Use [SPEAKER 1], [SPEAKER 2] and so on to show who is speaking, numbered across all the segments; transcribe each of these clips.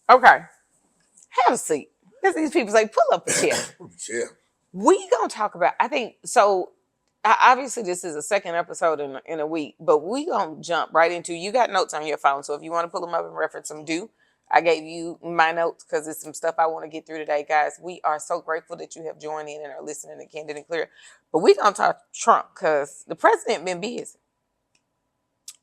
[SPEAKER 1] Okay. Have a seat. Because these people say, pull up a chair.
[SPEAKER 2] Yeah.
[SPEAKER 1] We gonna talk about, I think, so obviously this is a second episode in a week, but we gonna jump right into, you got notes on your phone, so if you want to pull them up and reference them, do. I gave you my notes because it's some stuff I want to get through today, guys. We are so grateful that you have joined in and are listening to Candid and Clear. But we gonna talk Trump because the president been busy,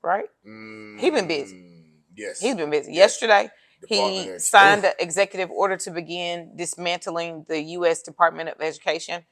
[SPEAKER 1] right? He been busy.
[SPEAKER 2] Yes.
[SPEAKER 1] He's been busy.
[SPEAKER 2] Yes.
[SPEAKER 1] Yesterday,
[SPEAKER 2] Department
[SPEAKER 1] he signed an executive order to begin dismantling the U.S. Department of Education.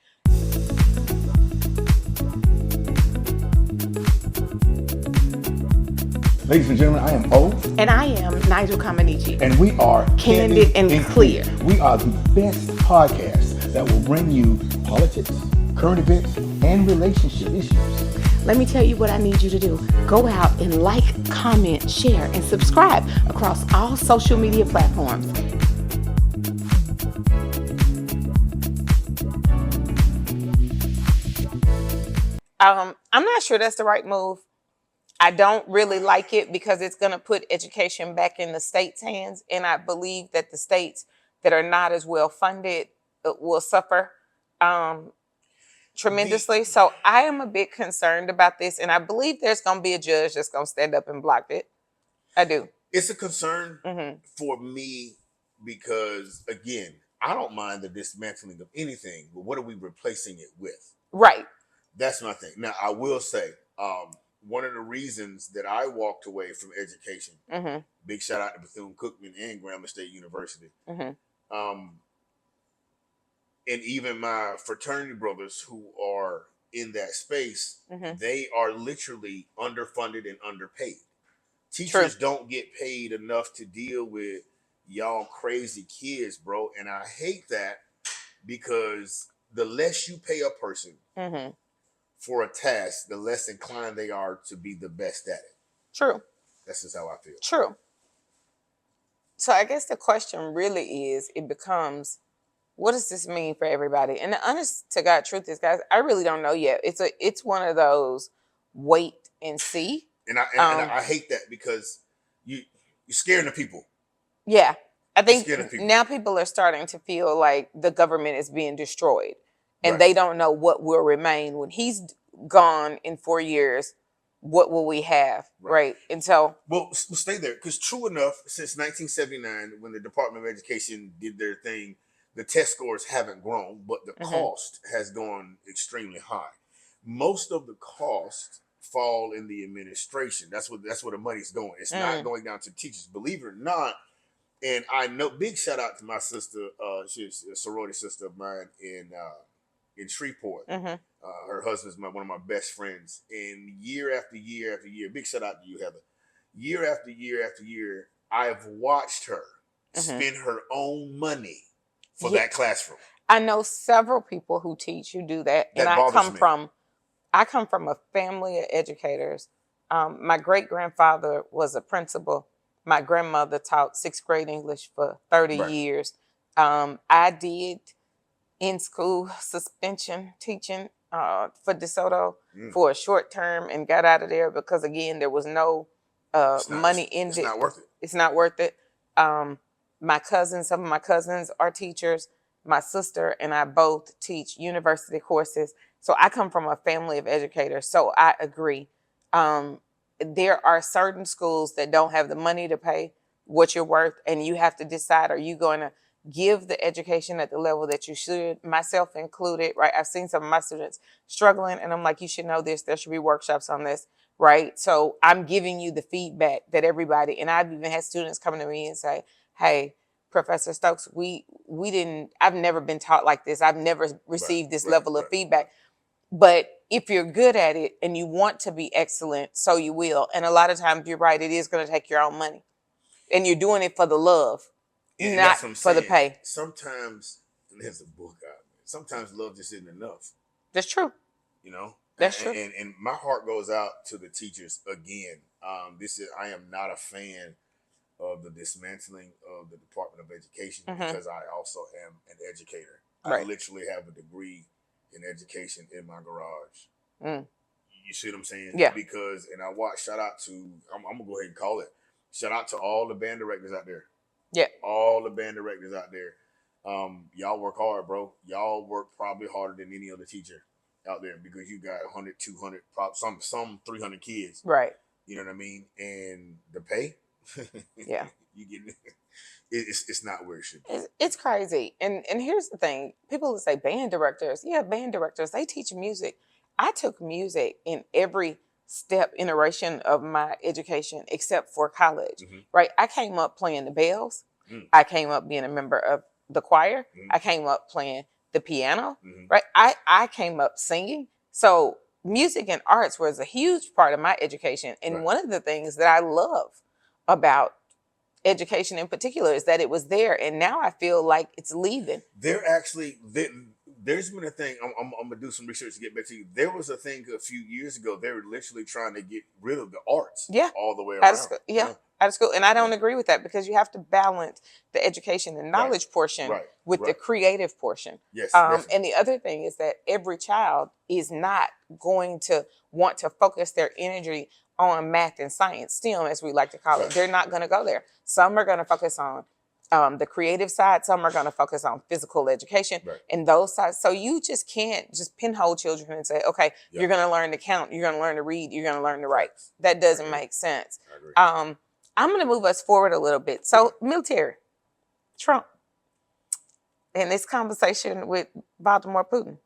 [SPEAKER 3] Ladies and gentlemen, I am Mo.
[SPEAKER 1] And I am Nigeal Comaneci.
[SPEAKER 3] And we are
[SPEAKER 1] Candid and Clear.
[SPEAKER 3] We are the best podcast that will bring you politics, current events, and relationship issues.
[SPEAKER 1] Let me tell you what I need you to do. Go out and like, comment, share, and subscribe across all social media platforms. I'm not sure that's the right move. I don't really like it because it's going to put education back in the state's hands. And I believe that the states that are not as well funded will suffer tremendously. So I am a bit concerned about this. And I believe there's going to be a judge that's going to stand up and block it. I do.
[SPEAKER 2] It's a concern for me because, again, I don't mind the dismantling of anything, but what are we replacing it with?
[SPEAKER 1] Right.
[SPEAKER 2] That's my thing. Now, I will say, one of the reasons that I walked away from education, big shout out to Bethune-Cookman and Grambling State University, and even my fraternity brothers who are in that space, they are literally underfunded and underpaid. Teachers don't get paid enough to deal with y'all crazy kids, bro. And I hate that because the less you pay a person for a task, the less inclined they are to be the best at it.
[SPEAKER 1] True.
[SPEAKER 2] That's just how I feel.
[SPEAKER 1] True. So I guess the question really is, it becomes, what does this mean for everybody? And the honest to God truth is, guys, I really don't know yet. It's one of those wait and see.
[SPEAKER 2] And I hate that because you're scaring the people.
[SPEAKER 1] Yeah. I think now people are starting to feel like the government is being destroyed. And they don't know what will remain when he's gone in 4 years. What will we have, right? And so,
[SPEAKER 2] well, we'll stay there because true enough, since 1979, when the Department of Education did their thing, the test scores haven't grown, but the cost has gone extremely high. Most of the cost fall in the administration. That's where the money's going. It's not going down to teachers, believe it or not. And I know, big shout out to my sister. She's a sorority sister of mine in Shreveport. Her husband's one of my best friends. And year after year after year, big shout out to you, Heather. Year after year after year, I've watched her spend her own money for that classroom.
[SPEAKER 1] I know several people who teach who do that. And I come from a family of educators. My great grandfather was a principal. My grandmother taught 6th grade English for 30 years. I did in school suspension teaching for DeSoto for a short term and got out of there because, again, there was no money in it.
[SPEAKER 2] It's not worth it.
[SPEAKER 1] It's not worth it. Some of my cousins are teachers. My sister and I both teach university courses. So I come from a family of educators. So I agree. There are certain schools that don't have the money to pay what you're worth, and you have to decide, are you going to give the education at the level that you should, myself included, right? I've seen some of my students struggling, and I'm like, you should know this. There should be workshops on this, right? So I'm giving you the feedback that everybody, and I've even had students come to me and say, hey, Professor Stokes, I've never been taught like this. I've never received this level of feedback. But if you're good at it and you want to be excellent, so you will. And a lot of times, you're right, it is going to take your own money. And you're doing it for the love, not for the pay.
[SPEAKER 2] Sometimes, and there's a book out there, sometimes love just isn't enough.
[SPEAKER 1] That's true.
[SPEAKER 2] You know?
[SPEAKER 1] That's true.
[SPEAKER 2] And my heart goes out to the teachers again. I am not a fan of the dismantling of the Department of Education because I also am an educator. I literally have a degree in education in my garage. You see what I'm saying?
[SPEAKER 1] Yeah.
[SPEAKER 2] Because, and I watch, shout out to, I'm going to go ahead and call it, shout out to all the band directors out there.
[SPEAKER 1] Yeah.
[SPEAKER 2] All the band directors out there, y'all work hard, bro. Y'all work probably harder than any other teacher out there because you got 100, 200, some 300 kids.
[SPEAKER 1] Right.
[SPEAKER 2] You know what I mean? And the pay,
[SPEAKER 1] Yeah.
[SPEAKER 2] you get it's not where it should be.
[SPEAKER 1] It's crazy. And here's the thing. People who say band directors, yeah, band directors, they teach music. I took music in every iteration of my education except for college.
[SPEAKER 2] Mm-hmm.
[SPEAKER 1] Right? I came up playing the bells.
[SPEAKER 2] Mm.
[SPEAKER 1] I came up being a member of the choir.
[SPEAKER 2] Mm.
[SPEAKER 1] I came up playing the piano.
[SPEAKER 2] Mm-hmm.
[SPEAKER 1] Right? I came up singing. So music and arts was a huge part of my education. And
[SPEAKER 2] Right.
[SPEAKER 1] one of the things that I love about education in particular is that it was there, and now I feel like it's leaving.
[SPEAKER 2] There's been a thing. I'm gonna do some research to get back to you. There was a thing a few years ago. They were literally trying to get rid of the arts.
[SPEAKER 1] Yeah.
[SPEAKER 2] All the way
[SPEAKER 1] Out
[SPEAKER 2] around.
[SPEAKER 1] of school, out of school, and I don't agree with that because you have to balance the education and knowledge portion with the creative portion.
[SPEAKER 2] Yes.
[SPEAKER 1] And the other thing is that every child is not going to want to focus their energy on math and science, STEM as we like to call it. They're not going to go there. Some are going to focus on the creative side. Some are going to focus on physical education and those sides. So you just can't just pinhole children and say, okay, you're going to learn to count, you're going to learn to read, you're going to learn to write. That doesn't make sense. I'm going to move us forward a little bit. So military, Trump, and this conversation with Vladimir Putin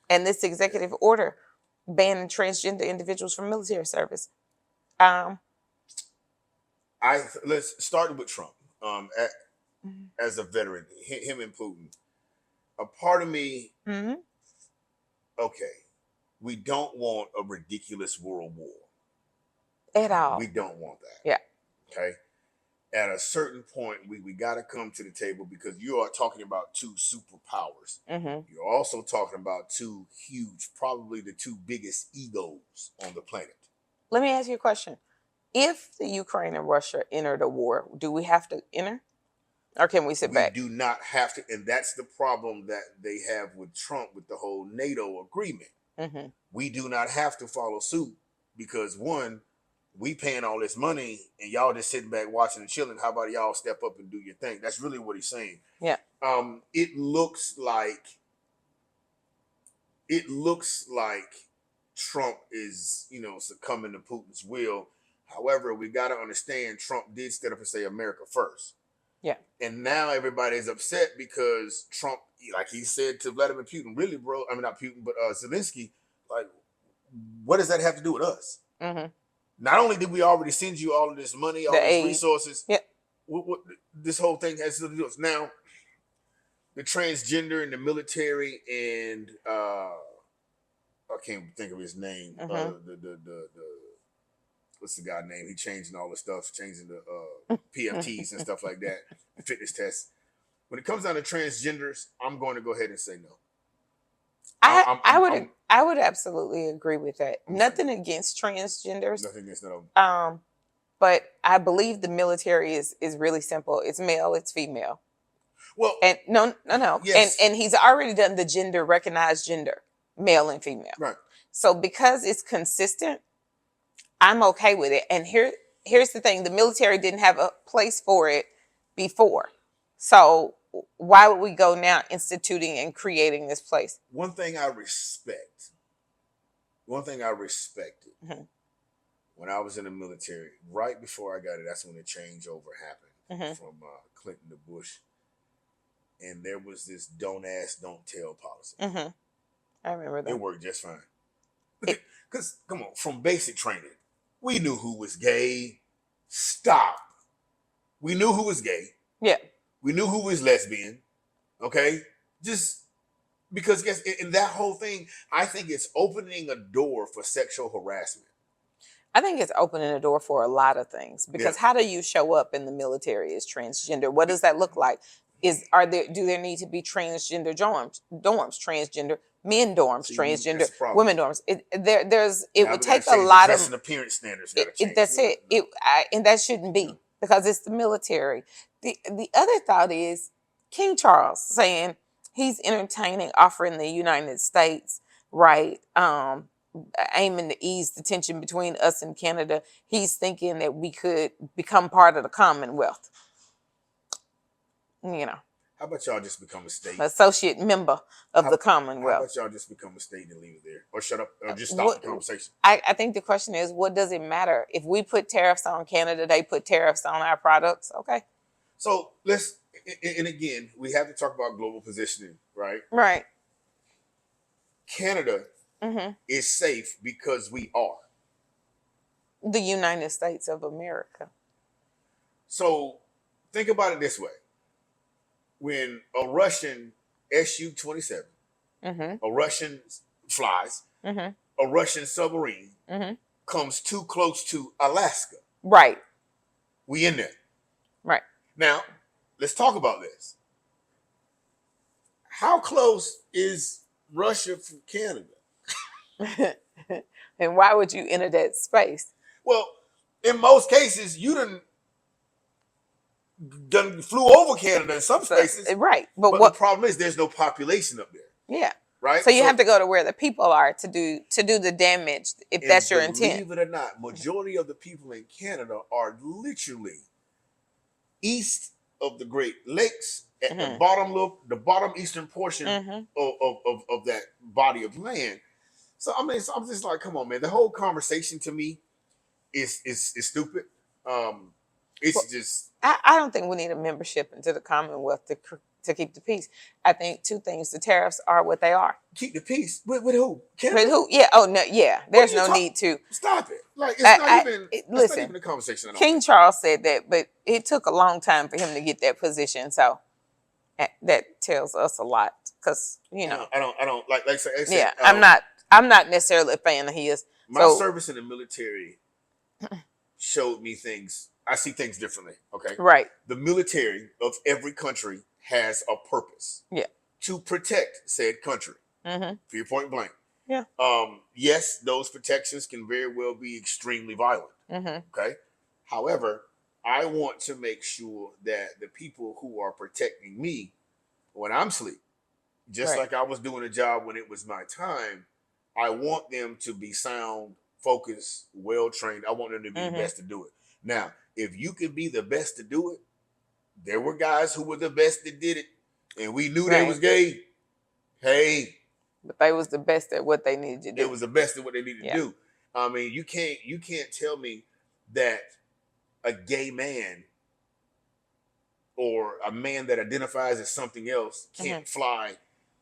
[SPEAKER 1] and this executive order banning transgender individuals from military service.
[SPEAKER 2] Let's start with Trump. As a veteran, him and Putin, a part of me, okay, we don't want a ridiculous world war.
[SPEAKER 1] At all.
[SPEAKER 2] We don't want that.
[SPEAKER 1] Yeah.
[SPEAKER 2] Okay. At a certain point, we got to come to the table because you are talking about two superpowers. You're also talking about two huge, probably the two biggest egos on the planet.
[SPEAKER 1] Let me ask you a question. If the Ukraine and Russia enter the war, do we have to enter? Or can we sit back?
[SPEAKER 2] We do not have to. And that's the problem that they have with Trump with the whole NATO agreement. We do not have to follow suit because, one, we paying all this money and y'all just sitting back watching and chilling. How about y'all step up and do your thing? That's really what he's saying.
[SPEAKER 1] Yeah.
[SPEAKER 2] It looks like Trump is, succumbing to Putin's will. However, we got to understand Trump did stand up and say America first.
[SPEAKER 1] Yeah.
[SPEAKER 2] And now everybody's upset because Trump, like he said to Vladimir Putin, really, bro, I mean, not Putin, but Zelensky, like, what does that have to do with us? Not only did we already send you all of this money, all these resources, what this whole thing has to do with us. Now, the transgender and the military and I can't think of his name. What's the guy's name? He changing all the stuff, changing the PFTs and stuff like that, fitness tests. When it comes down to transgenders, I'm going to go ahead and say no.
[SPEAKER 1] I would absolutely agree with that. Nothing against transgenders.
[SPEAKER 2] Nothing against none of them.
[SPEAKER 1] But I believe the military is really simple. It's male, it's female.
[SPEAKER 2] Well,
[SPEAKER 1] and no. Yes. And he's already done the gender, recognized gender, male and female.
[SPEAKER 2] Right.
[SPEAKER 1] So because it's consistent, I'm okay with it. And here's the thing. The military didn't have a place for it before. So why would we go now instituting and creating this place?
[SPEAKER 2] One thing I respected when I was in the military, right before I got it, that's when the changeover happened from Clinton to Bush. And there was this don't ask, don't tell policy.
[SPEAKER 1] I remember that.
[SPEAKER 2] It worked just fine. Because, come on, from basic training, we knew who was gay. Stop. We knew who was gay.
[SPEAKER 1] Yeah.
[SPEAKER 2] We knew who was lesbian. Okay? Just because, guess, in that whole thing, I think it's opening a door for sexual harassment.
[SPEAKER 1] I think it's opening a door for a lot of things. Because how do you show up in the military as transgender? What does that look like? Do there need to be transgender dorms, transgender men dorms, transgender women dorms? It would take a lot of
[SPEAKER 2] and appearance standards.
[SPEAKER 1] That's it. And that shouldn't be because it's the military. The other thought is King Charles saying he's entertaining offering the United States, right, aiming to ease the tension between us and Canada. He's thinking that we could become part of the Commonwealth. you know,
[SPEAKER 2] How about y'all just become a state?
[SPEAKER 1] associate member of the
[SPEAKER 2] How
[SPEAKER 1] Commonwealth.
[SPEAKER 2] about y'all just become a state and leave it there, or shut up, or just stop
[SPEAKER 1] What,
[SPEAKER 2] the conversation?
[SPEAKER 1] I think the question is, what does it matter if we put tariffs on Canada? They put tariffs on our products. Okay.
[SPEAKER 2] So let's, and again, we have to talk about global positioning, right?
[SPEAKER 1] Right.
[SPEAKER 2] Canada is safe because we are.
[SPEAKER 1] The United States of America.
[SPEAKER 2] So think about it this way: when a Russian Su-27, a Russian flies, a Russian submarine comes too close to Alaska,
[SPEAKER 1] Right.
[SPEAKER 2] we in there.
[SPEAKER 1] Right.
[SPEAKER 2] Now, let's talk about this. How close is Russia from Canada?
[SPEAKER 1] And why would you enter that space?
[SPEAKER 2] Well, in most cases, you done flew over Canada in some spaces.
[SPEAKER 1] Right.
[SPEAKER 2] But
[SPEAKER 1] what
[SPEAKER 2] the problem is there's no population up there.
[SPEAKER 1] Yeah.
[SPEAKER 2] Right?
[SPEAKER 1] So you have to go to where the people are to do the damage, if that's your intent.
[SPEAKER 2] Believe it or not, majority of the people in Canada are literally east of the Great Lakes at the bottom eastern portion of that body of land. So I mean, so I'm just like, come on, man. The whole conversation to me is stupid. It's just.
[SPEAKER 1] I don't think we need a membership into the Commonwealth to keep the peace. I think two things: the tariffs are what they are.
[SPEAKER 2] Keep the peace with who?
[SPEAKER 1] With who? Yeah. Oh no. Yeah. There's no need to
[SPEAKER 2] stop it. Like it's not even. That's not even a conversation.
[SPEAKER 1] King Charles said that, but it took a long time for him to get that position. So that tells us a lot, because I
[SPEAKER 2] don't like I said,
[SPEAKER 1] yeah. I'm not necessarily a fan of his.
[SPEAKER 2] My service in the military showed me things. I see things differently. Okay.
[SPEAKER 1] Right.
[SPEAKER 2] The military of every country has a purpose.
[SPEAKER 1] Yeah.
[SPEAKER 2] To protect said country. For your point blank.
[SPEAKER 1] Yeah.
[SPEAKER 2] Yes, those protections can very well be extremely violent. Okay. However, I want to make sure that the people who are protecting me when I'm asleep, just like I was doing a job when it was my time, I want them to be sound, focused, well trained. I want them to be the best to do it. Now, if you could be the best to do it, there were guys who were the best that did it, and we knew they was gay. Hey,
[SPEAKER 1] but they was the best at what they needed to do.
[SPEAKER 2] It was the best at what they needed to do. I mean, you can't tell me that a gay man or a man that identifies as something else can't fly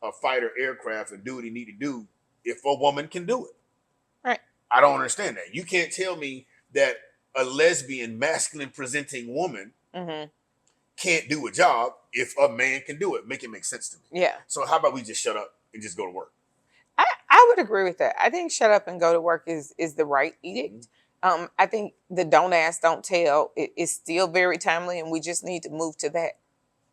[SPEAKER 2] a fighter aircraft and do what he need to do if a woman can do it.
[SPEAKER 1] Right.
[SPEAKER 2] I don't understand that. You can't tell me that a lesbian, masculine presenting woman can't do a job if a man can do it. Make it make sense to me.
[SPEAKER 1] Yeah.
[SPEAKER 2] So how about we just shut up and just go to work?
[SPEAKER 1] I would agree with that. I think shut up and go to work is the right edict. I think the don't ask, don't tell is still very timely, and we just need to move to that.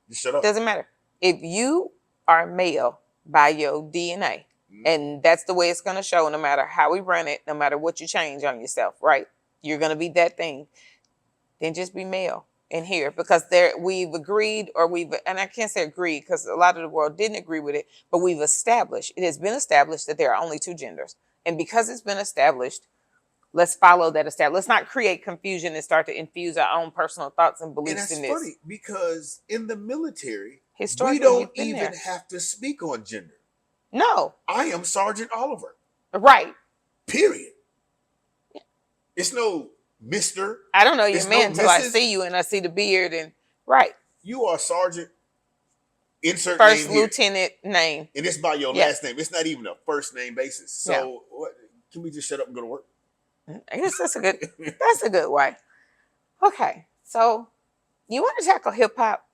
[SPEAKER 2] Just shut up.
[SPEAKER 1] Doesn't matter. If you are male by your DNA, and that's the way it's going to show, no matter how we run it, no matter what you change on yourself, right? You're going to be that thing. Then just be male in here, because we've agreed, and I can't say agreed because a lot of the world didn't agree with it, but it has been established that there are only two genders. And because it's been established, let's follow that establishment. Let's not create confusion and start to infuse our own personal thoughts and beliefs in this.
[SPEAKER 2] And that's funny, because in the military,
[SPEAKER 1] we
[SPEAKER 2] don't even have to speak on gender.
[SPEAKER 1] No.
[SPEAKER 2] I am Sergeant Oliver.
[SPEAKER 1] Right.
[SPEAKER 2] Period. Yeah. It's no Mr.
[SPEAKER 1] I don't know your man until I see you and I see the beard and right.
[SPEAKER 2] You are Sergeant. Insert
[SPEAKER 1] first
[SPEAKER 2] name
[SPEAKER 1] lieutenant
[SPEAKER 2] here.
[SPEAKER 1] Name.
[SPEAKER 2] And it's by your last name. It's not even a first name basis. So can we just shut up and go to work?
[SPEAKER 1] I guess that's a good way. Okay. So you want to tackle hip hop?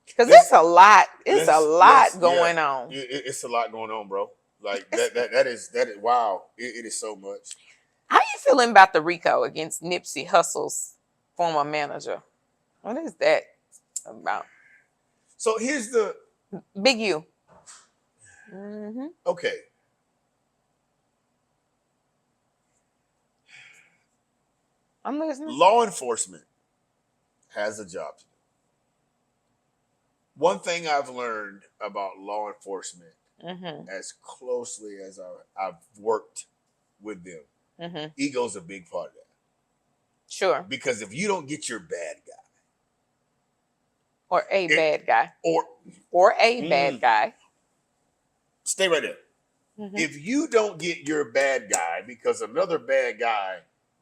[SPEAKER 1] Because it's a lot. It's a lot going on.
[SPEAKER 2] It's a lot going on, bro. Like that is wow. It is so much.
[SPEAKER 1] How you feeling about the RICO against Nipsey Hussle's former manager? What is that about?
[SPEAKER 2] So here's the
[SPEAKER 1] Big U.
[SPEAKER 2] Okay.
[SPEAKER 1] I'm listening.
[SPEAKER 2] Law enforcement has a job to do. One thing I've learned about law enforcement, as closely as I've worked with them, ego's a big part of that.
[SPEAKER 1] Sure.
[SPEAKER 2] Because if you don't get your bad guy,
[SPEAKER 1] Or a
[SPEAKER 2] It-
[SPEAKER 1] bad guy.
[SPEAKER 2] or
[SPEAKER 1] Or a bad guy.
[SPEAKER 2] stay right there.
[SPEAKER 1] Mm-hmm.
[SPEAKER 2] If you don't get your bad guy because another bad guy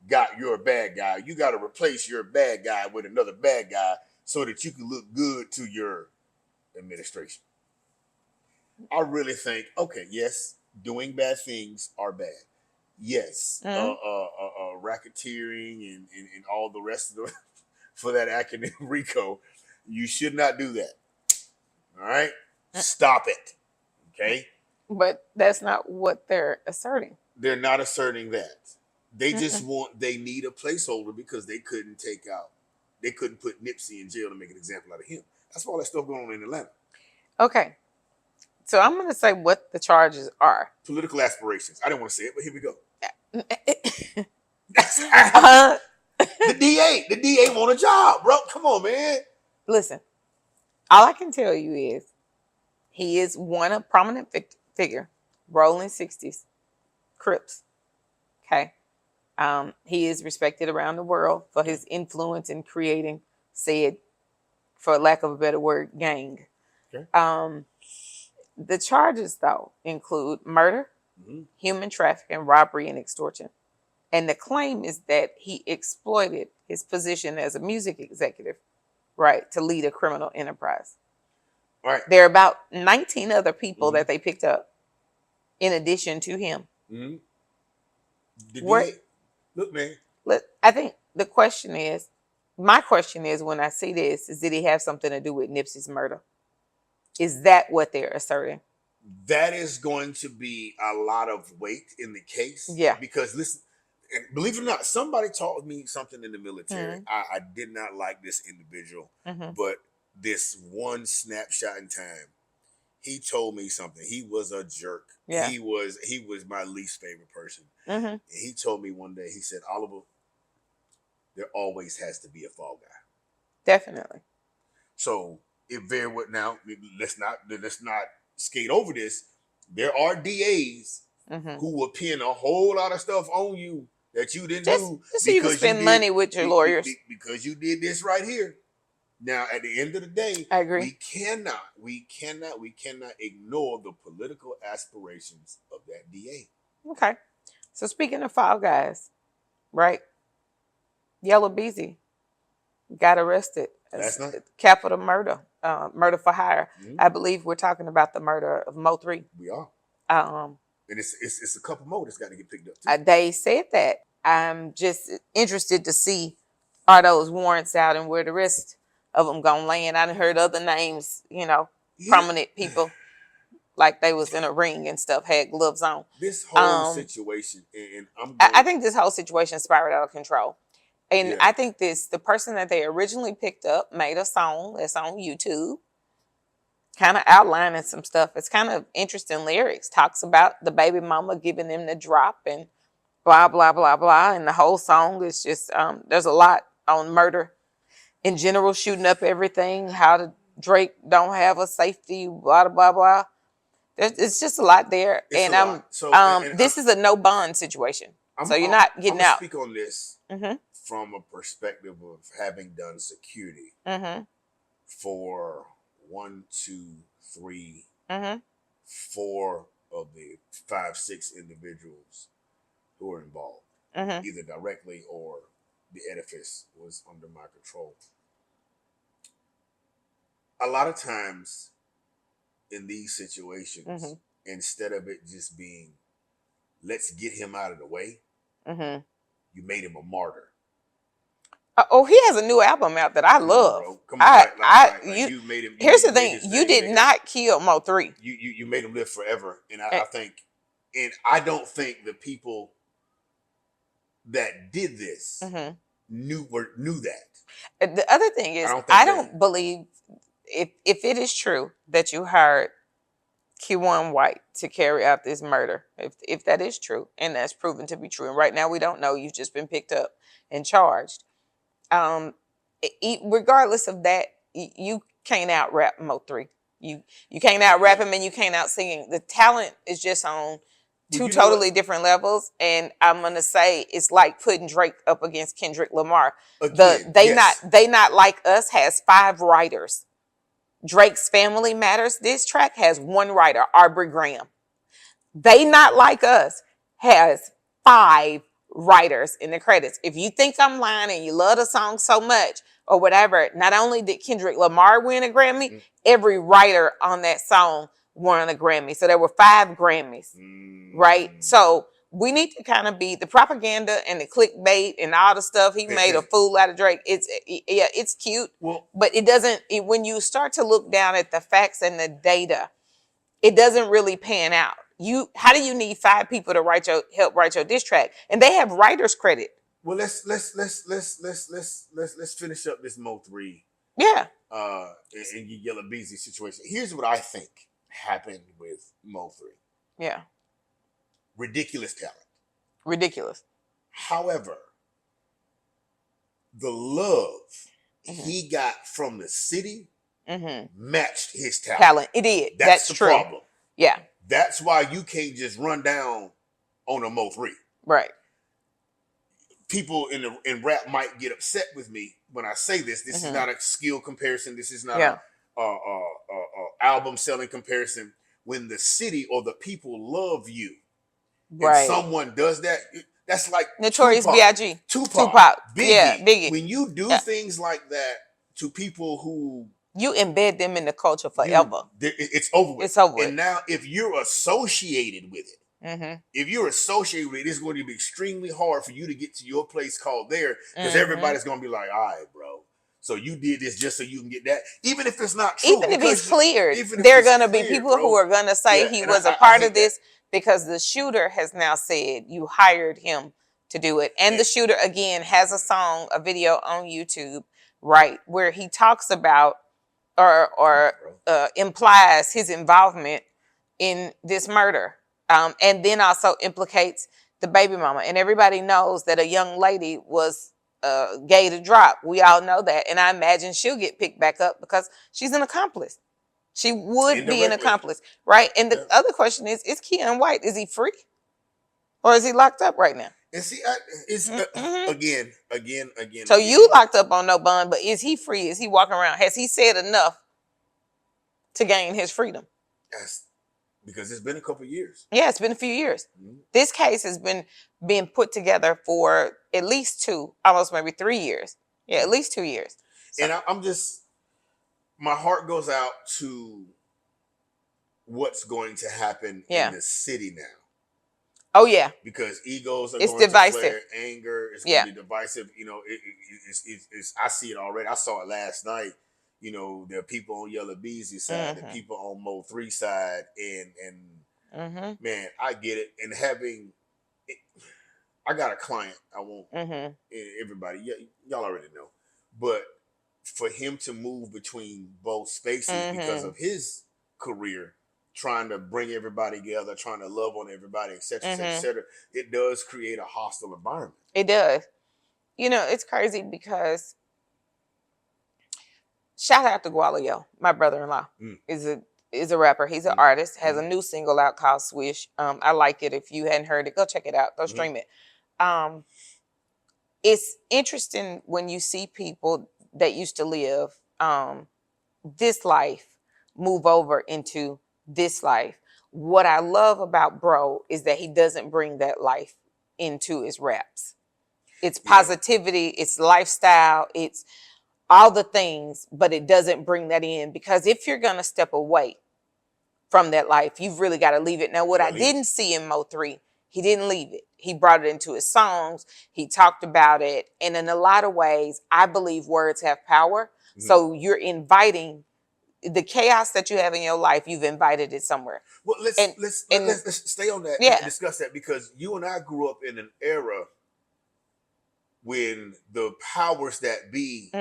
[SPEAKER 2] got your bad guy, you got to replace your bad guy with another bad guy so that you can look good to your administration. I really think, okay, yes, doing bad things are bad. Yes, racketeering and all the rest of the for that acronym RICO, you should not do that. All right, stop it. Okay,
[SPEAKER 1] But that's not what they're asserting.
[SPEAKER 2] they're not asserting that. They just they need a placeholder because they couldn't put Nipsey in jail to make an example out of him. That's all that stuff going on in Atlanta.
[SPEAKER 1] Okay. So I'm going to say what the charges are.
[SPEAKER 2] Political aspirations. I didn't want to say it, but here we go. The DA want a job, bro. Come on, man.
[SPEAKER 1] Listen, all I can tell you is he is a prominent figure, rolling 60s, Crips. Okay. He is respected around the world for his influence in creating said, for lack of a better word, gang.
[SPEAKER 2] Okay.
[SPEAKER 1] The charges, though, include murder, human trafficking, robbery, and extortion. And the claim is that he exploited his position as a music executive, right, to lead a criminal enterprise.
[SPEAKER 2] Right.
[SPEAKER 1] There are about 19 other people that they picked up in addition to him.
[SPEAKER 2] Look, man.
[SPEAKER 1] I think my question is, when I see this, is did he have something to do with Nipsey's murder? Is that what they're asserting?
[SPEAKER 2] That is going to be a lot of weight in the case.
[SPEAKER 1] Yeah.
[SPEAKER 2] Because listen, believe it or not, somebody taught me something in the military. I did not like this individual, but this one snapshot in time, he told me something. He was a jerk.
[SPEAKER 1] Yeah.
[SPEAKER 2] He was my least favorite person. And he told me one day, he said, Oliver, there always has to be a fall guy.
[SPEAKER 1] Definitely.
[SPEAKER 2] So if there would now, let's not skate over this. There are DAs who will pin a whole lot of stuff on you that you didn't do
[SPEAKER 1] just so you can spend money with your lawyers
[SPEAKER 2] because you did this right here. Now, at the end of the day,
[SPEAKER 1] I agree.
[SPEAKER 2] We cannot ignore the political aspirations of that DA.
[SPEAKER 1] Okay. So speaking of fall guys, right? Yellow Beezy got arrested.
[SPEAKER 2] Last night?
[SPEAKER 1] Capital murder, murder for hire. I believe we're talking about the murder of Mo3.
[SPEAKER 2] We are. And it's a couple more that's got to get picked up too.
[SPEAKER 1] They said that. I'm just interested to see, are those warrants out and where the rest of them gonna land. I done heard other names, prominent people, like they was in a ring and stuff, had gloves on.
[SPEAKER 2] This whole situation, and
[SPEAKER 1] I think this whole situation spiraled out of control. And I think the person that they originally picked up made a song that's on YouTube, kind of outlining some stuff. It's kind of interesting lyrics. Talks about the baby mama giving them the drop and blah, blah, blah, blah. And the whole song is just, there's a lot on murder in general, shooting up everything, how Drake don't have a safety, blah, blah, blah. It's just a lot there. This is a no bond situation. So you're not getting out.
[SPEAKER 2] Speak on this from a perspective of having done security for 1, 2, 3, 4 of the 5, 6 individuals who are involved, either directly or the edifice was under my control. A lot of times in these situations, instead of it just being, let's get him out of the way, you made him a martyr.
[SPEAKER 1] He has a new album out that I love.
[SPEAKER 2] Come on, you made him.
[SPEAKER 1] Here's the thing: you did not kill Mo3.
[SPEAKER 2] You made him live forever, and I think, and I don't think the people that did this knew that.
[SPEAKER 1] The other thing is, I don't believe if it is true that you hired Q1 White to carry out this murder. If that is true, and that's proven to be true, and right now we don't know, you've just been picked up and charged. Regardless of that, you can't out rap Mo3. You can't out rap him, and you can't out sing him. The talent is just on two totally different levels, and I'm gonna say it's like putting Drake up against Kendrick Lamar. They Not Like Us has 5 writers Drake's Family Matters diss track has one writer, Aubrey Graham. They Not Like Us has 5 writers in the credits. If you think I'm lying and you love the song so much or whatever, not only did Kendrick Lamar win a Grammy, every writer on that song won a Grammy. So there were 5 Grammys, right? So we need to kind of be the propaganda and the clickbait and all the stuff. He made a fool out of Drake. It's cute, but it doesn't. When you start to look down at the facts and the data, it doesn't really pan out. How do you need 5 people to help write your diss track, and they have writer's credit?
[SPEAKER 2] Well, let's finish up this Mo3.
[SPEAKER 1] Yeah.
[SPEAKER 2] And Yellow Beezy situation. Here's what I think happened with Mo3.
[SPEAKER 1] Yeah.
[SPEAKER 2] Ridiculous talent.
[SPEAKER 1] Ridiculous.
[SPEAKER 2] However, the love he got from the city matched his talent.
[SPEAKER 1] It did.
[SPEAKER 2] That's the
[SPEAKER 1] true.
[SPEAKER 2] problem.
[SPEAKER 1] Yeah.
[SPEAKER 2] That's why you can't just run down on a Mo3.
[SPEAKER 1] Right.
[SPEAKER 2] People in rap might get upset with me when I say this. This is not a skill comparison. This is not a album selling comparison. When the city or the people love you, and someone does that, that's like
[SPEAKER 1] Notorious B.I.G.
[SPEAKER 2] Tupac, Biggie.
[SPEAKER 1] Biggie.
[SPEAKER 2] When you do things like that to people who
[SPEAKER 1] you embed them in the culture forever,
[SPEAKER 2] it's over with.
[SPEAKER 1] It's over with.
[SPEAKER 2] And now, if you're associated with it, it's going to be extremely hard for you to get to your place called there, because everybody's going to be like, all right, bro. So you did this just so you can get that, even if it's not true.
[SPEAKER 1] Even if he's cleared, there are going to be people who are going to say he was a part of this because the shooter has now said you hired him to do it. And the shooter, again, has a video on YouTube, right, where he talks about or implies his involvement in this murder, and then also implicates the baby mama. And everybody knows that a young lady was gay to drop. We all know that. And I imagine she'll get picked back up because she's an accomplice. She would be an accomplice, right? And the other question is Keon White, is he free? Or is he locked up right now?
[SPEAKER 2] And see, it's again.
[SPEAKER 1] So you locked up on no bond, but is he free? Is he walking around? Has he said enough to gain his freedom?
[SPEAKER 2] Yes, because it's been a couple of years.
[SPEAKER 1] Yeah, it's been a few years. This case has been being put together for at least 2, almost maybe 3 years. Yeah, at least 2 years. So.
[SPEAKER 2] And I'm just, my heart goes out to what's going to happen in the city now.
[SPEAKER 1] Oh yeah,
[SPEAKER 2] because egos are
[SPEAKER 1] it's
[SPEAKER 2] going
[SPEAKER 1] divisive.
[SPEAKER 2] to flare, anger is going to be divisive. You know, it's I see it already. I saw it last night. You know, there are people on Yellow Beezy side, there are people on Mo3 side, and man, I get it. And I got a client. I won't everybody. Y'all already know, but for him to move between both spaces because of his career, trying to bring everybody together, trying to love on everybody, etc., etc., it does create a hostile environment.
[SPEAKER 1] It does. You know, it's crazy because shout out to Gualio, my brother-in-law, is a rapper. He's an artist, has a new single out called Swish. I like it. If you hadn't heard it, go check it out. Go stream it. It's interesting when you see people that used to live this life move over into this life. What I love about bro is that he doesn't bring that life into his raps. It's positivity, it's lifestyle, it's all the things, but it doesn't bring that in, because if you're going to step away from that life, you've really got to leave it. Now, what I didn't see in Mo3, he didn't leave it. He brought it into his songs. He talked about it. And in a lot of ways, I believe words have power. So you're inviting the chaos that you have in your life, you've invited it somewhere.
[SPEAKER 2] Well, let's stay on that and discuss that, because you and I grew up in an era when the powers that be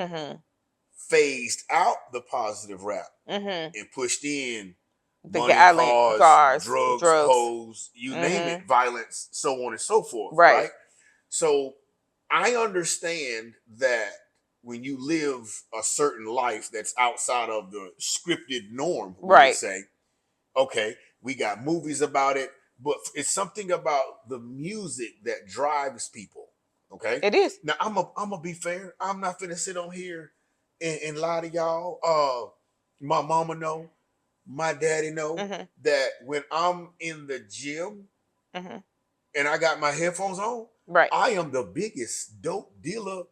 [SPEAKER 2] phased out the positive rap and pushed in
[SPEAKER 1] the
[SPEAKER 2] money, cars, drugs, hoes, you name it, violence, so on and so forth. Right? So I understand that when you live a certain life that's outside of the scripted norm, we would say, okay, we got movies about it, but it's something about the music that drives people. Okay,
[SPEAKER 1] it is.
[SPEAKER 2] Now I'm gonna be fair. I'm not finna sit on here and lie to y'all. My mama know, my daddy know that when I'm in the gym and I got my headphones on,
[SPEAKER 1] Right.
[SPEAKER 2] I am the biggest dope dealer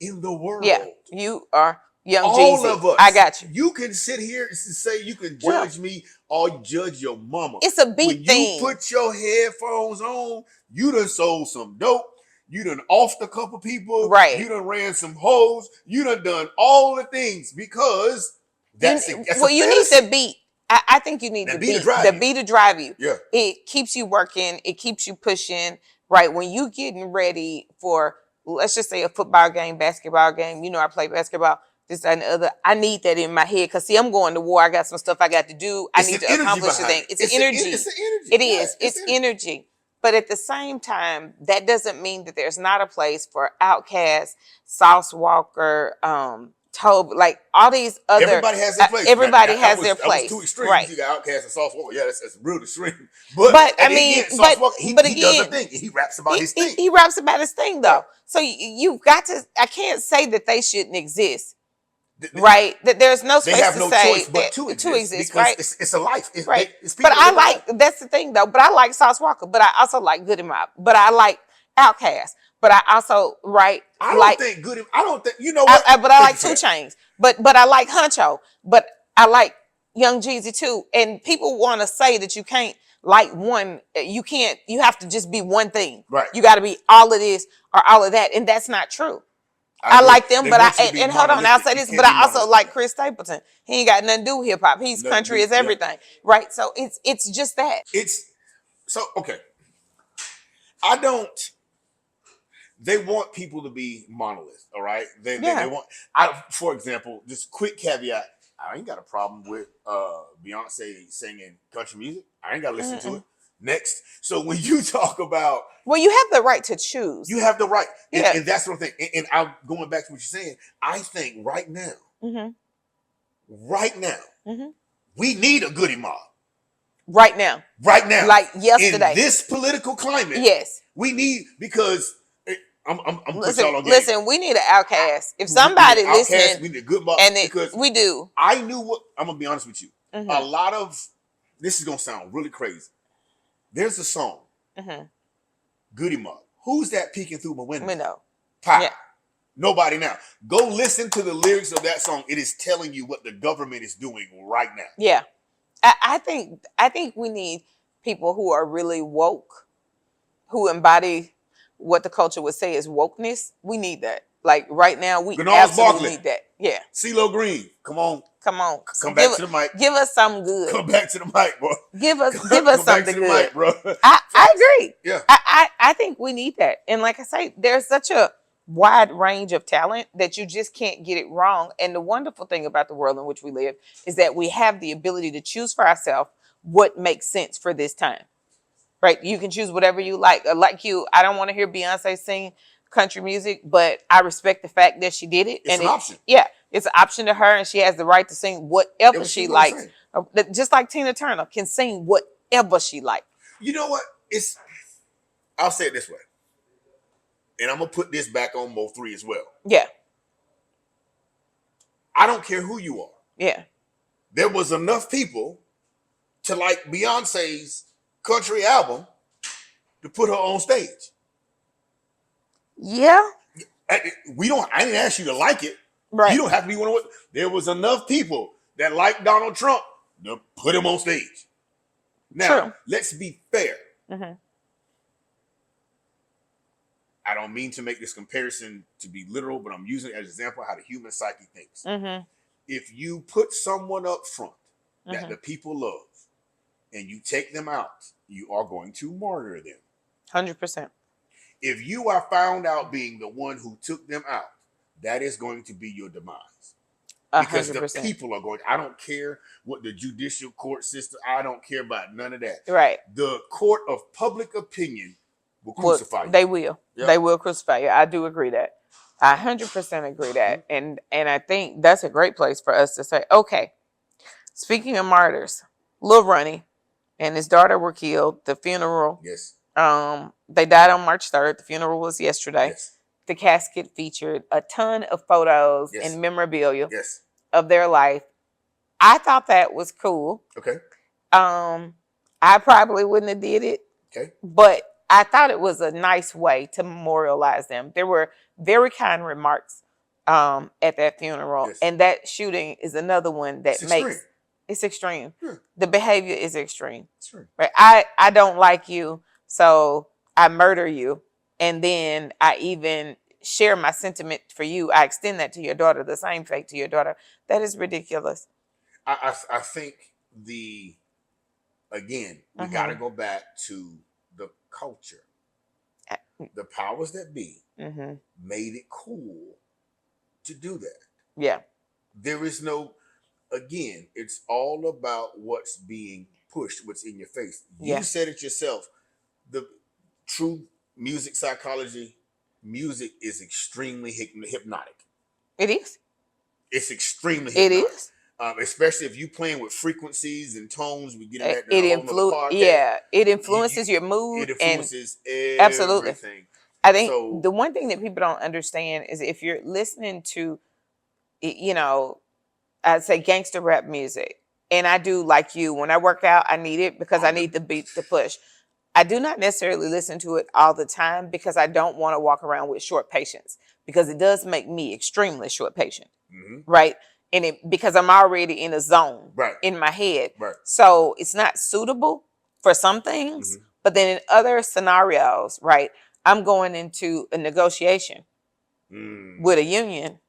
[SPEAKER 2] in the world.
[SPEAKER 1] Yeah, you are Young
[SPEAKER 2] All
[SPEAKER 1] Jeezy.
[SPEAKER 2] of us.
[SPEAKER 1] I got you.
[SPEAKER 2] You can sit here and say you can
[SPEAKER 1] Well,
[SPEAKER 2] judge me or you judge your mama.
[SPEAKER 1] It's a big
[SPEAKER 2] when
[SPEAKER 1] thing.
[SPEAKER 2] you put your headphones on, you done sold some dope. You done offed a couple people.
[SPEAKER 1] Right.
[SPEAKER 2] You done ran some hoes. You done all the things because that's a
[SPEAKER 1] you need
[SPEAKER 2] fantasy.
[SPEAKER 1] the beat. I think you need
[SPEAKER 2] That
[SPEAKER 1] the
[SPEAKER 2] beat to
[SPEAKER 1] beat.
[SPEAKER 2] drive
[SPEAKER 1] The
[SPEAKER 2] you.
[SPEAKER 1] beat to drive you.
[SPEAKER 2] Yeah.
[SPEAKER 1] It keeps you working. It keeps you pushing. Right. When you getting ready for, let's just say, a football game, basketball game. You know, I play basketball. This and the other. I need that in my head because see, I'm going to war. I got some stuff I got to do. I need to accomplish the thing. It's an energy.
[SPEAKER 2] It's an energy.
[SPEAKER 1] It is. It's energy. But at the same time, that doesn't mean that there's not a place for Outkast, Sauce Walker, Tobe, like all these other.
[SPEAKER 2] Everybody has their place.
[SPEAKER 1] Everybody has their
[SPEAKER 2] That
[SPEAKER 1] place.
[SPEAKER 2] was too extreme.
[SPEAKER 1] Right.
[SPEAKER 2] You got Outkast and Sauce Walker. Yeah, that's real extreme. But
[SPEAKER 1] I mean,
[SPEAKER 2] again, Sauce Walker, he does a thing. He raps about his thing.
[SPEAKER 1] He raps about his thing, though. Right. So you've got to. I can't say that they shouldn't exist. Right, that there's no space
[SPEAKER 2] they have
[SPEAKER 1] to
[SPEAKER 2] no
[SPEAKER 1] say
[SPEAKER 2] choice but to exist because
[SPEAKER 1] right?
[SPEAKER 2] It's a life,
[SPEAKER 1] right?
[SPEAKER 2] It's
[SPEAKER 1] but I like that's the thing though. But I like Sauce Walker, but I also like Goody Mob, but I like Outkast, but I also
[SPEAKER 2] I don't think you know what.
[SPEAKER 1] But I like 2 Chainz, but I like Huncho, but I like Young Jeezy too. And people want to say that you can't like one, you can't. You have to just be one thing.
[SPEAKER 2] Right.
[SPEAKER 1] You got to be all of this or all of that, and that's not true. I like them, but and hold on, I'll say this, but I also like Chris Stapleton. He ain't got nothing to do with hip hop. He's country is everything, right? So it's just that.
[SPEAKER 2] It's so okay. I don't. They want people to be monolith, all right? They want. For example, just quick caveat: I ain't got a problem with Beyonce singing country music. I ain't got to listen to it. Next, so when you talk about,
[SPEAKER 1] well, you have the right to choose.
[SPEAKER 2] You have the right, and that's what I'm saying. And I'm going back to what you're saying. I think right now, we need a Goody Mob. Right now,
[SPEAKER 1] like yesterday,
[SPEAKER 2] in this political climate.
[SPEAKER 1] Yes,
[SPEAKER 2] we need because I'm
[SPEAKER 1] listen. We need an Outkast. If somebody listening,
[SPEAKER 2] we need a good mob
[SPEAKER 1] because we do.
[SPEAKER 2] I knew what I'm gonna be honest with you. A lot of this is gonna sound really crazy. There's a song, Goody Mob. Who's that peeking through my window? Pop. Yeah. Nobody now. Go listen to the lyrics of that song. It is telling you what the government is doing right now.
[SPEAKER 1] Yeah, I think we need people who are really woke, who embody what the culture would say is wokeness. We need that. Like right now, we absolutely need that. Yeah.
[SPEAKER 2] CeeLo Green, come on.
[SPEAKER 1] Come
[SPEAKER 2] back to the mic.
[SPEAKER 1] Give us something good.
[SPEAKER 2] Come back to the mic, bro.
[SPEAKER 1] Give us something good,
[SPEAKER 2] mic, bro.
[SPEAKER 1] I agree.
[SPEAKER 2] Yeah.
[SPEAKER 1] I think we need that. And like I say, there's such a wide range of talent that you just can't get it wrong. And the wonderful thing about the world in which we live is that we have the ability to choose for ourselves what makes sense for this time. Right? You can choose whatever you like. Like you, I don't want to hear Beyonce sing country music, but I respect the fact that she did it.
[SPEAKER 2] It's an option.
[SPEAKER 1] Yeah, it's an option to her, and she has the right to sing whatever she likes. Just like Tina Turner can sing whatever she likes.
[SPEAKER 2] You know what? I'll say it this way, and I'm gonna put this back on Mo3 as well.
[SPEAKER 1] Yeah.
[SPEAKER 2] I don't care who you are.
[SPEAKER 1] Yeah.
[SPEAKER 2] There was enough people to like Beyonce's country album to put her on stage.
[SPEAKER 1] Yeah.
[SPEAKER 2] I didn't ask you to like it.
[SPEAKER 1] Right.
[SPEAKER 2] You don't have to be one of what. There was enough people that liked Donald Trump to put him on stage. Now, let's be fair. I don't mean to make this comparison to be literal, but I'm using it as an example of how the human psyche thinks. If you put someone up front that the people love and you take them out, you are going to martyr them.
[SPEAKER 1] 100%.
[SPEAKER 2] If you are found out being the one who took them out, that is going to be your demise.
[SPEAKER 1] 100%.
[SPEAKER 2] Because the people are going, I don't care what the judicial court system, I don't care about none of that.
[SPEAKER 1] Right.
[SPEAKER 2] The court of public opinion will crucify you.
[SPEAKER 1] They will. Yep. They will crucify you. I do agree that. I 100% agree that. And I think that's a great place for us to say, okay, speaking of martyrs, Lil Ronnie and his daughter were killed. The funeral.
[SPEAKER 2] Yes.
[SPEAKER 1] They died on March 3rd. The funeral was yesterday.
[SPEAKER 2] Yes.
[SPEAKER 1] The casket featured a ton of photos and memorabilia of their life. I thought that was cool.
[SPEAKER 2] Okay.
[SPEAKER 1] I probably wouldn't have did it,
[SPEAKER 2] Okay.
[SPEAKER 1] but I thought it was a nice way to memorialize them. There were very kind remarks at that funeral,
[SPEAKER 2] Yes.
[SPEAKER 1] and that shooting is another one that
[SPEAKER 2] It's extreme.
[SPEAKER 1] It's extreme.
[SPEAKER 2] Yeah.
[SPEAKER 1] The behavior is extreme.
[SPEAKER 2] Extreme.
[SPEAKER 1] Right? I don't like you, so I murder you, and then I even share my sentiment for you. I extend that to your daughter, the same fate to your daughter. That is ridiculous.
[SPEAKER 2] I think again, we got to go back to the culture. The powers that be made it cool to do that.
[SPEAKER 1] Yeah.
[SPEAKER 2] There is no, again, it's all about what's being pushed, what's in your face. You said it yourself. The true music psychology, music is extremely hypnotic.
[SPEAKER 1] It is.
[SPEAKER 2] It's extremely hypnotic.
[SPEAKER 1] It is.
[SPEAKER 2] Especially if you playing with frequencies and tones, we get in that in a whole nother podcast.
[SPEAKER 1] Yeah, it influences your mood.
[SPEAKER 2] It influences
[SPEAKER 1] absolutely.
[SPEAKER 2] everything.
[SPEAKER 1] I think the one thing that people don't understand is if you're listening to, I'd say gangster rap music, and I do like you, when I work out, I need it because I need the beat to push. I do not necessarily listen to it all the time because I don't want to walk around with short patience, because it does make me extremely short patient, right? And because I'm already in a zone in my head. Right. So it's not suitable for some things, but then in other scenarios, right, I'm going into a negotiation with a union.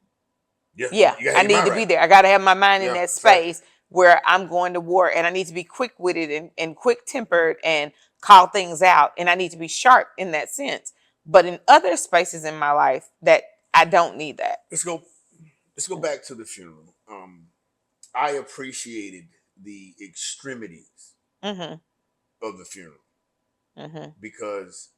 [SPEAKER 1] Yeah, I need to be there. I got to have my mind in that space where I'm going to war, and I need to be quick witted and quick tempered and call things out. And I need to be sharp in that sense. But in other spaces in my life that I don't need that.
[SPEAKER 2] Let's go back to the funeral. I appreciated the extremities of the funeral because,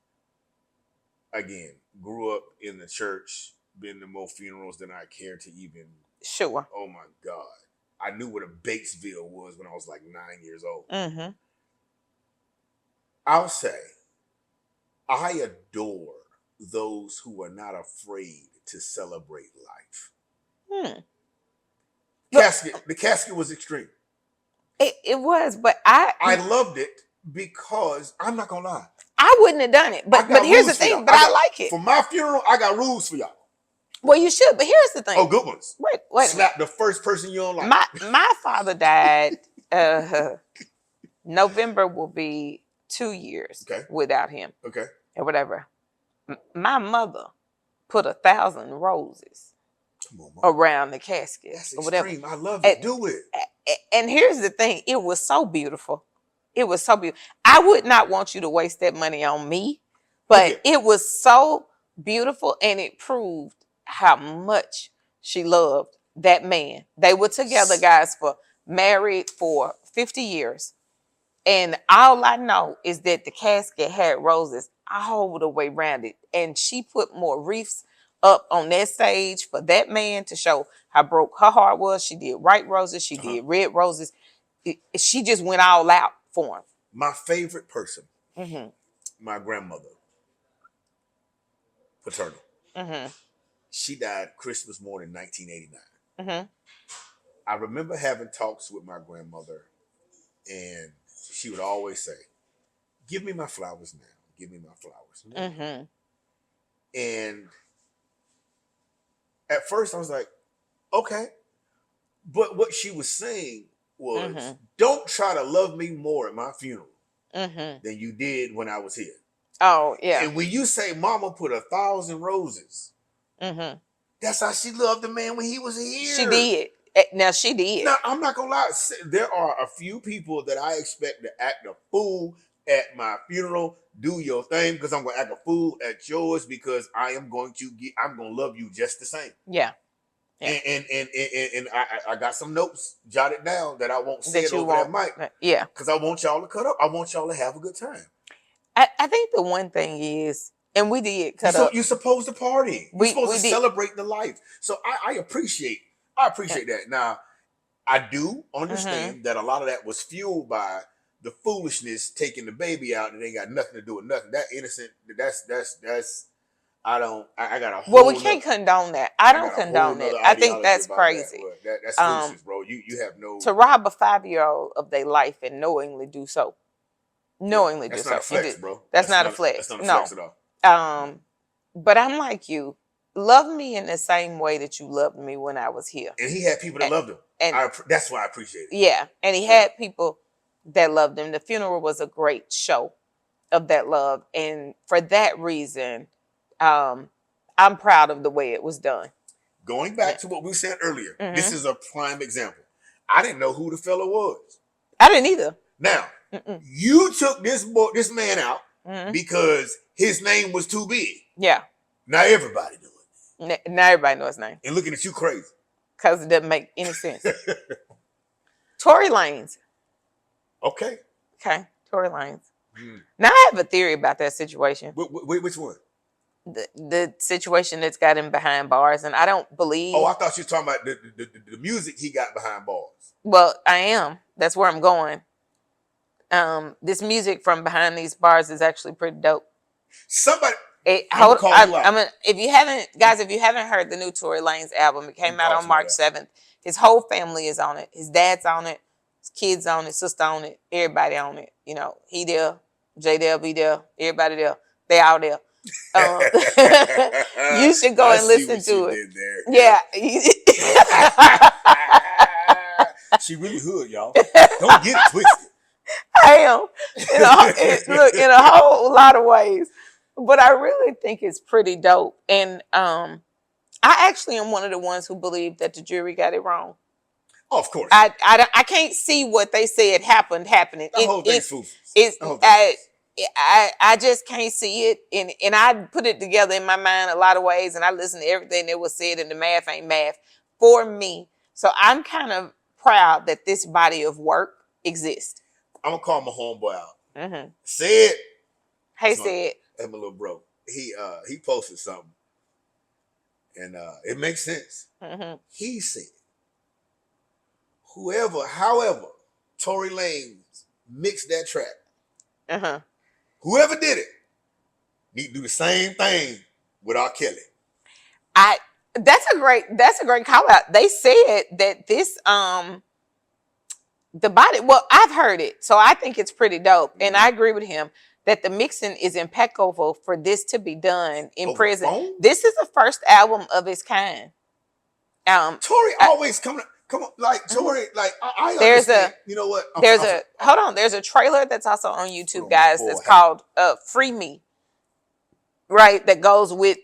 [SPEAKER 2] again, grew up in the church, been to more funerals than I care to even.
[SPEAKER 1] Sure.
[SPEAKER 2] Oh my God. I knew what a Batesville was when I was like 9 years old. I'll say, I adore those who are not afraid to celebrate life. The casket was extreme.
[SPEAKER 1] It was, but I
[SPEAKER 2] loved it because I'm not gonna lie.
[SPEAKER 1] I wouldn't have done it. But here's the thing, I like it.
[SPEAKER 2] For my funeral, I got rules for y'all.
[SPEAKER 1] Well, you should, but here's the thing.
[SPEAKER 2] Oh, good ones.
[SPEAKER 1] Wait.
[SPEAKER 2] Slap the first person you don't like.
[SPEAKER 1] My father died. November will be 2 years without him. Okay. Or whatever. My mother put 1,000 roses around the casket.
[SPEAKER 2] That's
[SPEAKER 1] or whatever.
[SPEAKER 2] Extreme. I love it. Do it.
[SPEAKER 1] And here's the thing. It was so beautiful. It was so beautiful. I would not want you to waste that money on me, but it was so beautiful, and it proved how much she loved that man. They were together, guys, married for 50 years. And all I know is that the casket had roses all the way around it. And she put more wreaths up on that stage for that man to show how broke her heart was. She did white roses. She did red roses. She just went all out for him.
[SPEAKER 2] My favorite person, my grandmother, paternal. She died Christmas morning, 1989. I remember having talks with my grandmother, and she would always say, "Give me my flowers now. Give me my flowers now." And at first I was like, okay. But what she was saying was, don't try to love me more at my funeral than you did when I was here.
[SPEAKER 1] Oh, yeah.
[SPEAKER 2] And when you say mama put 1,000 roses, that's how she loved the man when he was here.
[SPEAKER 1] She did. Now, she did.
[SPEAKER 2] Now, I'm not going to lie. There are a few people that I expect to act a fool at my funeral. Do your thing, because I'm going to act a fool at yours, because I'm going to love you just the same.
[SPEAKER 1] Yeah.
[SPEAKER 2] And I got some notes jotted down that I won't say it over that mic.
[SPEAKER 1] Yeah.
[SPEAKER 2] Because I want y'all to cut up. I want y'all to have a good time.
[SPEAKER 1] I think the one thing is, and we did cut up.
[SPEAKER 2] You're supposed to party. You're supposed to celebrate the life. So I appreciate that. Now, I do understand that a lot of that was fueled by the foolishness taking the baby out and they got nothing to do with nothing. That innocent, that's I don't. I got a whole.
[SPEAKER 1] Well, we can't condone that. I don't
[SPEAKER 2] got a whole
[SPEAKER 1] condone it.
[SPEAKER 2] nother
[SPEAKER 1] I think
[SPEAKER 2] ideology
[SPEAKER 1] that's
[SPEAKER 2] about
[SPEAKER 1] crazy.
[SPEAKER 2] That. Well, that's
[SPEAKER 1] Um,
[SPEAKER 2] foolishness, bro. You have no.
[SPEAKER 1] To rob a 5-year-old of their life and knowingly do so. Knowingly do
[SPEAKER 2] that's
[SPEAKER 1] so.
[SPEAKER 2] not a flex, bro.
[SPEAKER 1] That's not a flex.
[SPEAKER 2] That's not a
[SPEAKER 1] No.
[SPEAKER 2] flex at all.
[SPEAKER 1] But I'm like you. Love me in the same way that you loved me when I was here.
[SPEAKER 2] And he had people that loved him.
[SPEAKER 1] And
[SPEAKER 2] that's why I appreciate it.
[SPEAKER 1] yeah, and he had people that loved him. The funeral was a great show of that love, and for that reason, I'm proud of the way it was done.
[SPEAKER 2] Going back to what we said earlier,
[SPEAKER 1] Mm-hmm.
[SPEAKER 2] this is a prime example. I didn't know who the fella was.
[SPEAKER 1] I didn't either.
[SPEAKER 2] Now, you took this man out
[SPEAKER 1] Mm-hmm.
[SPEAKER 2] because his name was too big.
[SPEAKER 1] Yeah.
[SPEAKER 2] Now everybody knew it.
[SPEAKER 1] Now everybody knows his name.
[SPEAKER 2] And looking at you crazy.
[SPEAKER 1] Because it doesn't make any sense. Tory Lanez.
[SPEAKER 2] Okay.
[SPEAKER 1] Tory Lanez. Now I have a theory about that situation.
[SPEAKER 2] Which one?
[SPEAKER 1] The situation that's got him behind bars, and I don't believe.
[SPEAKER 2] Oh, I thought you were talking about the music he got behind bars.
[SPEAKER 1] Well, I am. That's where I'm going. This music from behind these bars is actually pretty dope.
[SPEAKER 2] Somebody.
[SPEAKER 1] If you haven't heard the new Tory Lanez album, it came out on March 7th. His whole family is on it. His dad's on it. His kids on it. Sister on it. Everybody on it. You know, he there. Jay there, be there. Everybody there. They all there. You should go and listen to it. Yeah.
[SPEAKER 2] She really hood, y'all. Don't get it twisted.
[SPEAKER 1] I am. In a whole lot of ways. But I really think it's pretty dope. And I actually am one of the ones who believe that the jury got it wrong.
[SPEAKER 2] Oh, of course.
[SPEAKER 1] I can't see what they said happening.
[SPEAKER 2] The whole thing's foolish.
[SPEAKER 1] I just can't see it. And I put it together in my mind a lot of ways. And I listen to everything that was said, and the math ain't math for me. So I'm kind of proud that this body of work exists.
[SPEAKER 2] I'm going to call my homeboy out.
[SPEAKER 1] Mm-hmm.
[SPEAKER 2] Said.
[SPEAKER 1] Hey, Said.
[SPEAKER 2] And my little bro. He posted something. And it makes sense.
[SPEAKER 1] Mm-hmm.
[SPEAKER 2] He said, however, Tory Lanez mixed that track.
[SPEAKER 1] Uh-huh.
[SPEAKER 2] Whoever did it need to do the same thing with R. Kelly.
[SPEAKER 1] That's a great call out. They said that this the body, well, I've heard it, so I think it's pretty dope. And I agree with him that the mixing is impeccable for this to be done in prison.
[SPEAKER 2] Phone?
[SPEAKER 1] This is the first album of its kind.
[SPEAKER 2] Tory always come on, like Tory, like I understand. You know what?
[SPEAKER 1] There's a trailer that's also on YouTube, guys. That's called "Free Me," right? That goes with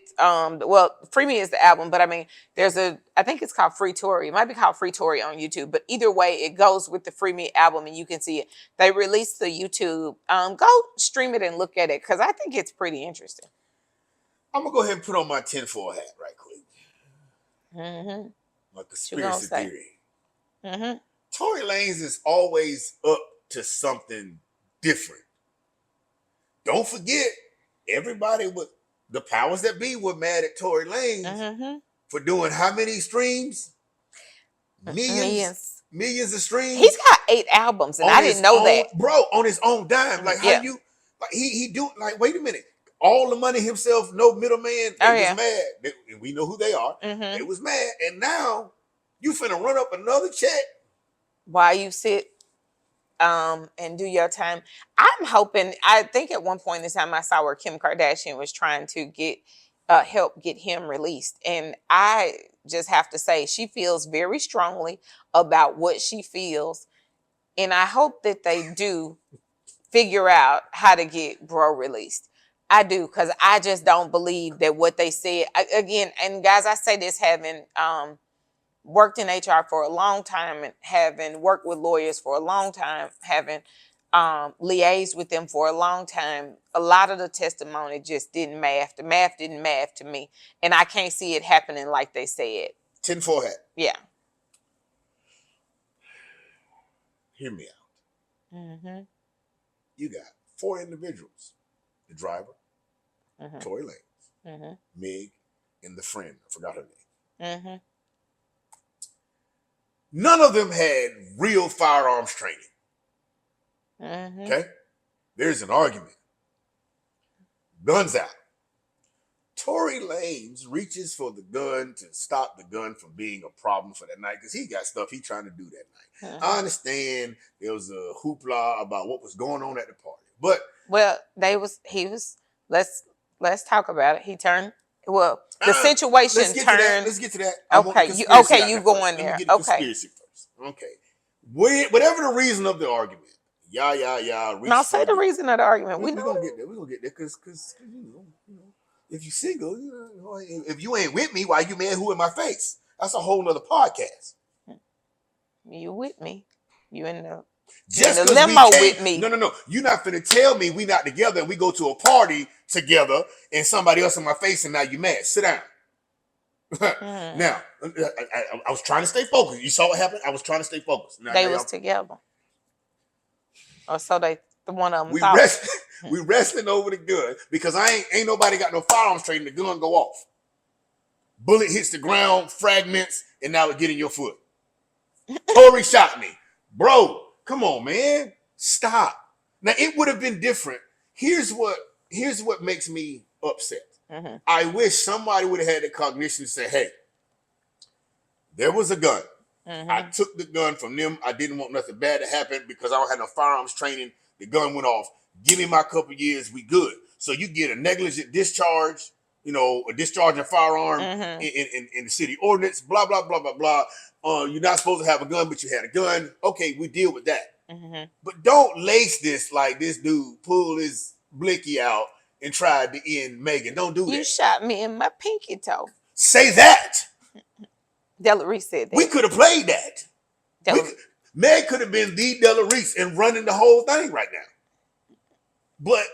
[SPEAKER 1] "Free Me" is the album, but I mean, I think it's called "Free Tory." It might be called "Free Tory" on YouTube, but either way, it goes with the "Free Me" album, and you can see it. They released the YouTube. Go stream it and look at it because I think it's pretty interesting.
[SPEAKER 2] I'm gonna go ahead and put on my tinfoil hat right quick.
[SPEAKER 1] Mm-hmm.
[SPEAKER 2] My conspiracy theory.
[SPEAKER 1] Mm-hmm.
[SPEAKER 2] Tory Lanez is always up to something different. Don't forget, everybody with the powers that be were mad at Tory Lanez for doing how many streams? Millions of streams.
[SPEAKER 1] He's got 8 albums, and I didn't know that,
[SPEAKER 2] bro. On his own dime, like how you, like he do, like wait a minute, all the money himself, no middleman. They was mad, and we know who they are. They was mad, and now you finna run up another check
[SPEAKER 1] while you sit and do your time. I'm hoping. I think at one point in time I saw where Kim Kardashian was trying to get help get him released, and I just have to say she feels very strongly about what she feels, and I hope that they do figure out how to get bro released. I do, because I just don't believe that what they said again. And guys, I say this having worked in HR for a long time and having worked with lawyers for a long time, having liaised with them for a long time. A lot of the testimony just didn't math. The math didn't math to me, and I can't see it happening like they said.
[SPEAKER 2] Tinfoil hat.
[SPEAKER 1] Yeah.
[SPEAKER 2] Hear me out. You got 4 individuals: the driver, Tory Lanez, Meg, and the friend. I forgot her name. None of them had real firearms training. Okay? There's an argument. Guns out. Tory Lanez reaches for the gun to stop the gun from being a problem for that night because he got stuff he trying to do that night. I understand there was a hoopla about what was going on at the party, but
[SPEAKER 1] let's talk about it. He turned the situation turned.
[SPEAKER 2] Let's get to that.
[SPEAKER 1] Okay, you going there?
[SPEAKER 2] Let me get the conspiracy first. Okay, whatever the reason of the argument,
[SPEAKER 1] Now say the reason of the argument.
[SPEAKER 2] We're gonna get there. We're gonna get there because you know, if you're single, if you ain't with me, why you mad? Who in my face? That's a whole nother podcast.
[SPEAKER 1] You with me? You in the
[SPEAKER 2] just
[SPEAKER 1] limo with me?
[SPEAKER 2] No. You're not finna tell me we not together and we go to a party together and somebody else in my face and now you mad. Sit down. Now, I was trying to stay focused. You saw what happened? I was trying to stay focused. Now,
[SPEAKER 1] they was together. Or so the one of them
[SPEAKER 2] we wrestling over the gun because ain't nobody got no firearms training. The gun go off. Bullet hits the ground, fragments, and now it get in your foot. Tory shot me. Bro, come on, man. Stop. Now it would have been different. Here's what makes me upset. Mm-hmm. I wish somebody would have had the cognition to say, hey, there was a gun. Mm-hmm. I took the gun from them. I didn't want nothing bad to happen because I don't have no firearms training. The gun went off. Give me my couple years. We good. So you get a negligent discharge, a discharging firearm in the city ordinance, blah, blah, blah, blah, blah. You're not supposed to have a gun, but you had a gun. Okay, we deal with that. Mm-hmm. But don't lace this like this dude pulled his blicky out and tried to end Megan. Don't do that.
[SPEAKER 1] You shot me in my pinky toe.
[SPEAKER 2] Say that.
[SPEAKER 1] Della Reese said that.
[SPEAKER 2] We could have played that. Meg could have been the Della Reese and running the whole thing right now. But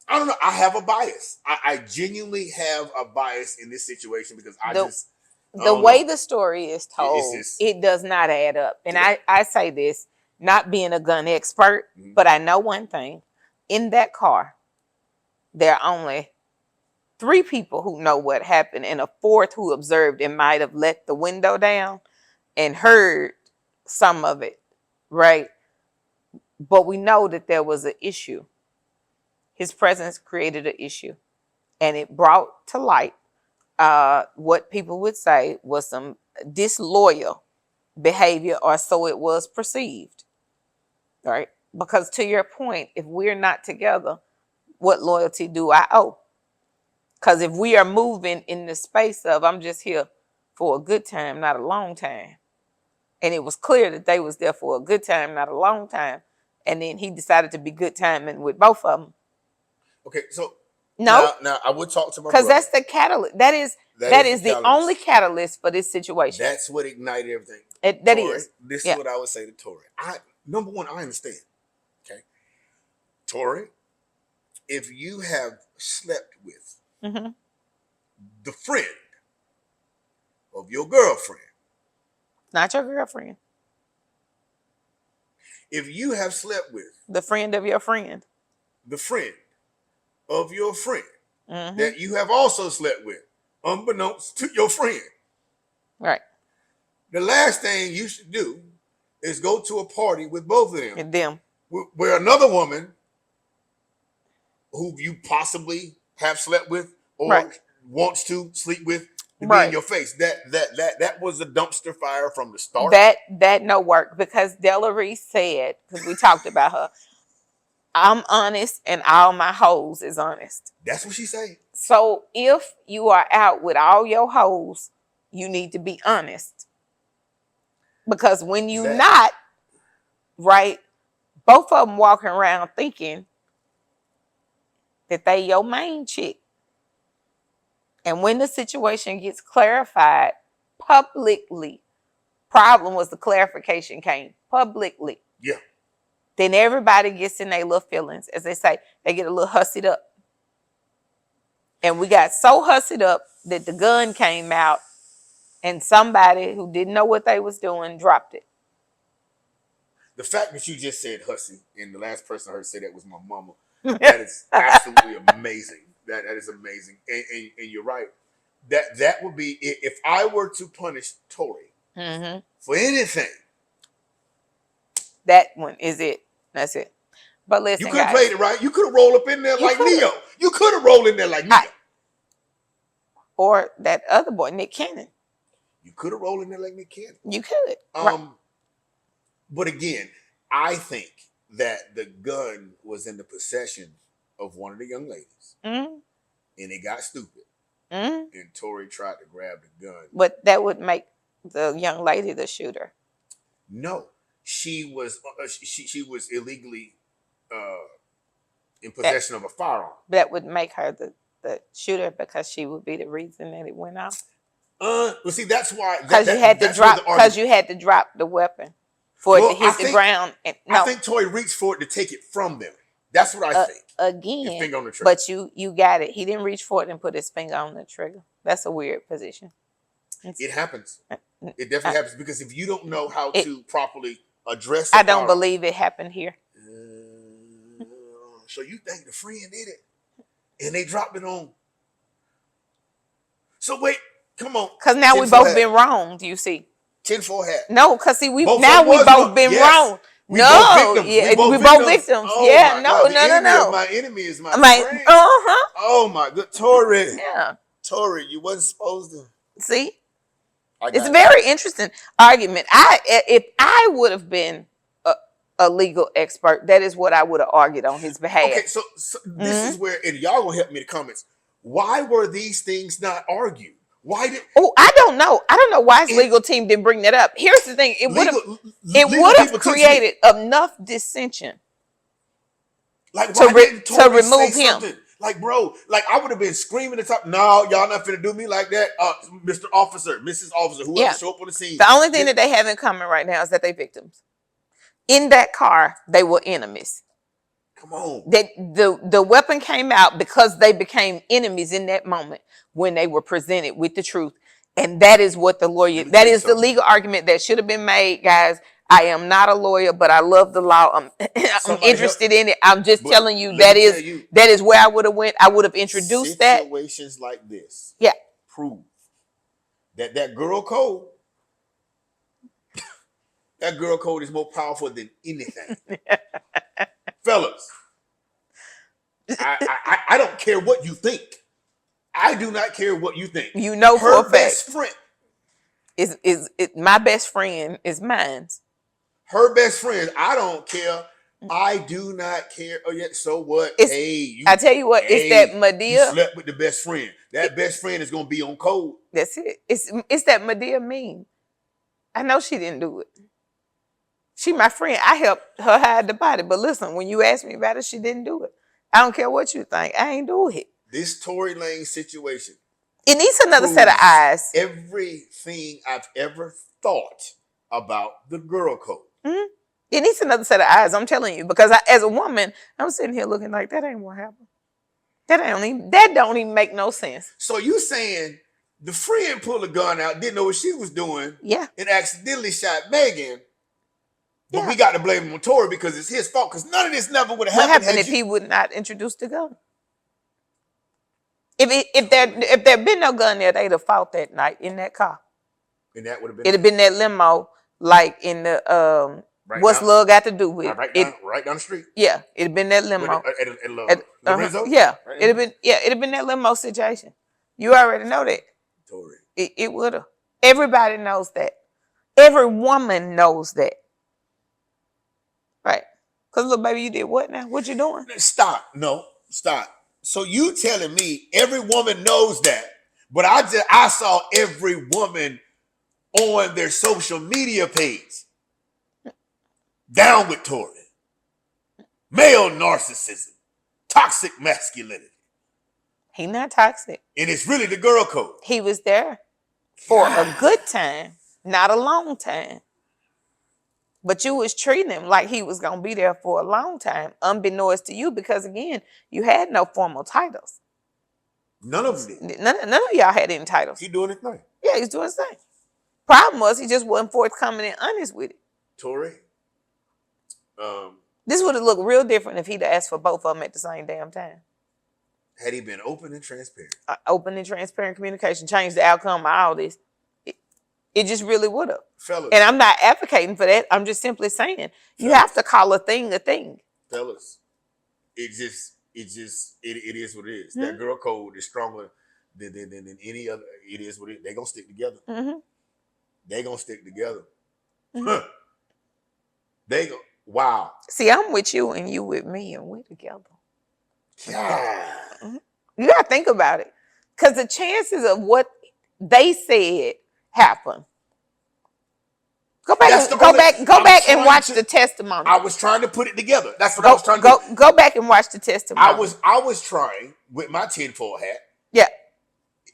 [SPEAKER 2] I don't know. I have a bias. I genuinely have a bias in this situation because
[SPEAKER 1] the way the story is told, it does not add up. And I say this, not being a gun expert, but I know one thing. In that car, there are only 3 people who know what happened and a 4th who observed and might have let the window down and heard some of it, right? But we know that there was an issue. His presence created an issue, and it brought to light what people would say was some disloyal behavior, or so it was perceived, right? Because to your point, if we're not together, what loyalty do I owe? Because if we are moving in the space of I'm just here for a good time, not a long time, and it was clear that they was there for a good time, not a long time, and then he decided to be good timing with both of them.
[SPEAKER 2] Okay, so
[SPEAKER 1] no,
[SPEAKER 2] now I would talk to my
[SPEAKER 1] because that's the catalyst. That is the only catalyst for this situation.
[SPEAKER 2] That's what ignited everything. This is what I would say to Tory. Number one, I understand. Okay, Tory, if you have slept with the friend of your girlfriend,
[SPEAKER 1] not your girlfriend,
[SPEAKER 2] if you have slept with
[SPEAKER 1] the friend of your friend,
[SPEAKER 2] the friend of your friend that you have also slept with, unbeknownst to your friend,
[SPEAKER 1] right?
[SPEAKER 2] The last thing you should do is go to a party with both of them, where another woman who you possibly have slept with or wants to sleep with to be in your face. That was a dumpster fire from the start.
[SPEAKER 1] That no work, because Della Reese said, because we talked about her, I'm honest and all my hoes is honest.
[SPEAKER 2] That's what she said.
[SPEAKER 1] So if you are out with all your hoes, you need to be honest. Because when you not, right, both of them walking around thinking that they your main chick. And when the situation gets clarified publicly, problem was the clarification came publicly.
[SPEAKER 2] Yeah.
[SPEAKER 1] Then everybody gets in their little feelings. As they say, they get a little hussied up. And we got so hussied up that the gun came out and somebody who didn't know what they was doing dropped it.
[SPEAKER 2] The fact that you just said hussy, and the last person I heard say that was my mama, that is absolutely amazing. That is amazing. And you're right. That would be, if I were to punish Tory for anything.
[SPEAKER 1] That one is it. That's it. But listen,
[SPEAKER 2] you could have played it right. You could have rolled up in there like Neo. You could have rolled in there like Neo.
[SPEAKER 1] or that other boy, Nick Cannon.
[SPEAKER 2] You could have rolled in there like Nick Cannon.
[SPEAKER 1] You could. Right.
[SPEAKER 2] But again, I think that the gun was in the possession of one of the young ladies, and it got stupid, and Tori tried to grab the gun.
[SPEAKER 1] But that would make the young lady the shooter.
[SPEAKER 2] No, she was illegally in possession of a firearm.
[SPEAKER 1] That would make her the shooter because she would be the reason that it went off.
[SPEAKER 2] Well, see, that's why
[SPEAKER 1] because you had to drop the weapon for it to hit the ground. And,
[SPEAKER 2] I think Toy reached for it to take it from them. That's what I think.
[SPEAKER 1] Again,
[SPEAKER 2] his finger on the trigger.
[SPEAKER 1] But you got it. He didn't reach for it and put his finger on the trigger. That's a weird position.
[SPEAKER 2] It happens. It definitely happens because if you don't know how to properly address,
[SPEAKER 1] I don't believe it happened here.
[SPEAKER 2] So you think the friend did it, and they dropped it on? So wait. Come on.
[SPEAKER 1] Because now we both been wrong, you see.
[SPEAKER 2] 10-4 hat.
[SPEAKER 1] No, because see, we both been wrong.
[SPEAKER 2] We both victims.
[SPEAKER 1] Oh, yeah, no.
[SPEAKER 2] My enemy is my friend. Oh my good. Tori.
[SPEAKER 1] Yeah.
[SPEAKER 2] Tori, you wasn't supposed to.
[SPEAKER 1] See? It's a very interesting argument. If I would have been a legal expert, that is what I would have argued on his behalf.
[SPEAKER 2] Okay, so this is where, and y'all gonna help me in the comments. Why were these things not argued? Why did?
[SPEAKER 1] Oh, I don't know. I don't know why his legal team didn't bring that up. Here's the thing: it would have created enough dissension,
[SPEAKER 2] like
[SPEAKER 1] to remove him.
[SPEAKER 2] Something? Like, bro, like I would have been screaming at the top. No, y'all not finna do me like that, Mr. Officer, Mrs. Officer, whoever show up on the scene.
[SPEAKER 1] The only thing that they have in common right now is that they're victims. In that car, they were enemies.
[SPEAKER 2] Come on.
[SPEAKER 1] The weapon came out because they became enemies in that moment when they were presented with the truth. And that is what the the legal argument that should have been made, guys. I am not a lawyer, but I love the law. I'm interested in it. I'm just telling you that is where I would have went. I would have introduced that.
[SPEAKER 2] Situations like this.
[SPEAKER 1] Yeah.
[SPEAKER 2] Prove that girl code. That girl code is more powerful than anything. Fellas, I don't care what you think. I do not care what you think.
[SPEAKER 1] You know,
[SPEAKER 2] her
[SPEAKER 1] for a fact,
[SPEAKER 2] best friend
[SPEAKER 1] is my best friend is mine.
[SPEAKER 2] Her best friend. I don't care. I do not care. Oh yeah. So what?
[SPEAKER 1] I tell you what. It's that Madea.
[SPEAKER 2] You slept with the best friend. That best friend is gonna be on code.
[SPEAKER 1] That's it. It's that Madea meme. I know she didn't do it. She my friend. I helped her hide the body. But listen, when you asked me about it, she didn't do it. I don't care what you think. I ain't do it.
[SPEAKER 2] This Tory Lane situation.
[SPEAKER 1] It needs another set of eyes.
[SPEAKER 2] Everything I've ever thought about the girl code.
[SPEAKER 1] Mm-hmm. It needs another set of eyes. I'm telling you, because as a woman, I'm sitting here looking like that ain't what happened. That don't even make no sense.
[SPEAKER 2] So you saying the friend pulled a gun out, didn't know what she was doing, and accidentally shot Megan. But we got to blame him on Tory because it's his fault. Because none of this never would have happened.
[SPEAKER 1] What happened if he would not introduce the gun? If there'd been no gun there, they'd have fought that night in that car.
[SPEAKER 2] And that would have been.
[SPEAKER 1] It'd have been that limo, like in the what's love got to do with
[SPEAKER 2] right down the street.
[SPEAKER 1] Yeah, it'd have been that limo.
[SPEAKER 2] At Lorenzo?
[SPEAKER 1] Yeah, right. It'd have been that limo situation. You already know that.
[SPEAKER 2] Tory.
[SPEAKER 1] It would have. Everybody knows that. Every woman knows that. Right. Because little baby, you did what now? What you doing?
[SPEAKER 2] Stop. No, stop. So you telling me every woman knows that, but I saw every woman on their social media page down with Tory. Male narcissism, toxic masculinity.
[SPEAKER 1] He not toxic.
[SPEAKER 2] And it's really the girl code.
[SPEAKER 1] He was there for a good time, not a long time. But you was treating him like he was going to be there for a long time, unbeknownst to you, because, again, you had no formal titles.
[SPEAKER 2] None of them did.
[SPEAKER 1] None of y'all had any titles.
[SPEAKER 2] He doing his thing.
[SPEAKER 1] Yeah, he's doing his thing. Problem was he just wasn't forthcoming and honest with it.
[SPEAKER 2] Tory?
[SPEAKER 1] This would have looked real different if he'd asked for both of them at the same damn time.
[SPEAKER 2] Had he been open and transparent.
[SPEAKER 1] Open and transparent communication changed the outcome of all this. It just really would have.
[SPEAKER 2] Fellas.
[SPEAKER 1] And I'm not advocating for that. I'm just simply saying you have to call a thing a thing.
[SPEAKER 2] Fellas, it is what it is. Mm-hmm. That girl code is stronger than any other. It is what it. They gonna stick together.
[SPEAKER 1] Mm-hmm.
[SPEAKER 2] They gonna stick together.
[SPEAKER 1] Mm-hmm.
[SPEAKER 2] They go. Wow.
[SPEAKER 1] See, I'm with you and you with me, and we're together.
[SPEAKER 2] God.
[SPEAKER 1] Mm-hmm. You gotta think about it, because the chances of what they said happen. Go back and watch the testimony.
[SPEAKER 2] I was trying to put it together. That's what I was trying to do.
[SPEAKER 1] Go back and watch the testimony.
[SPEAKER 2] I was trying with my tinfoil hat.
[SPEAKER 1] Yeah.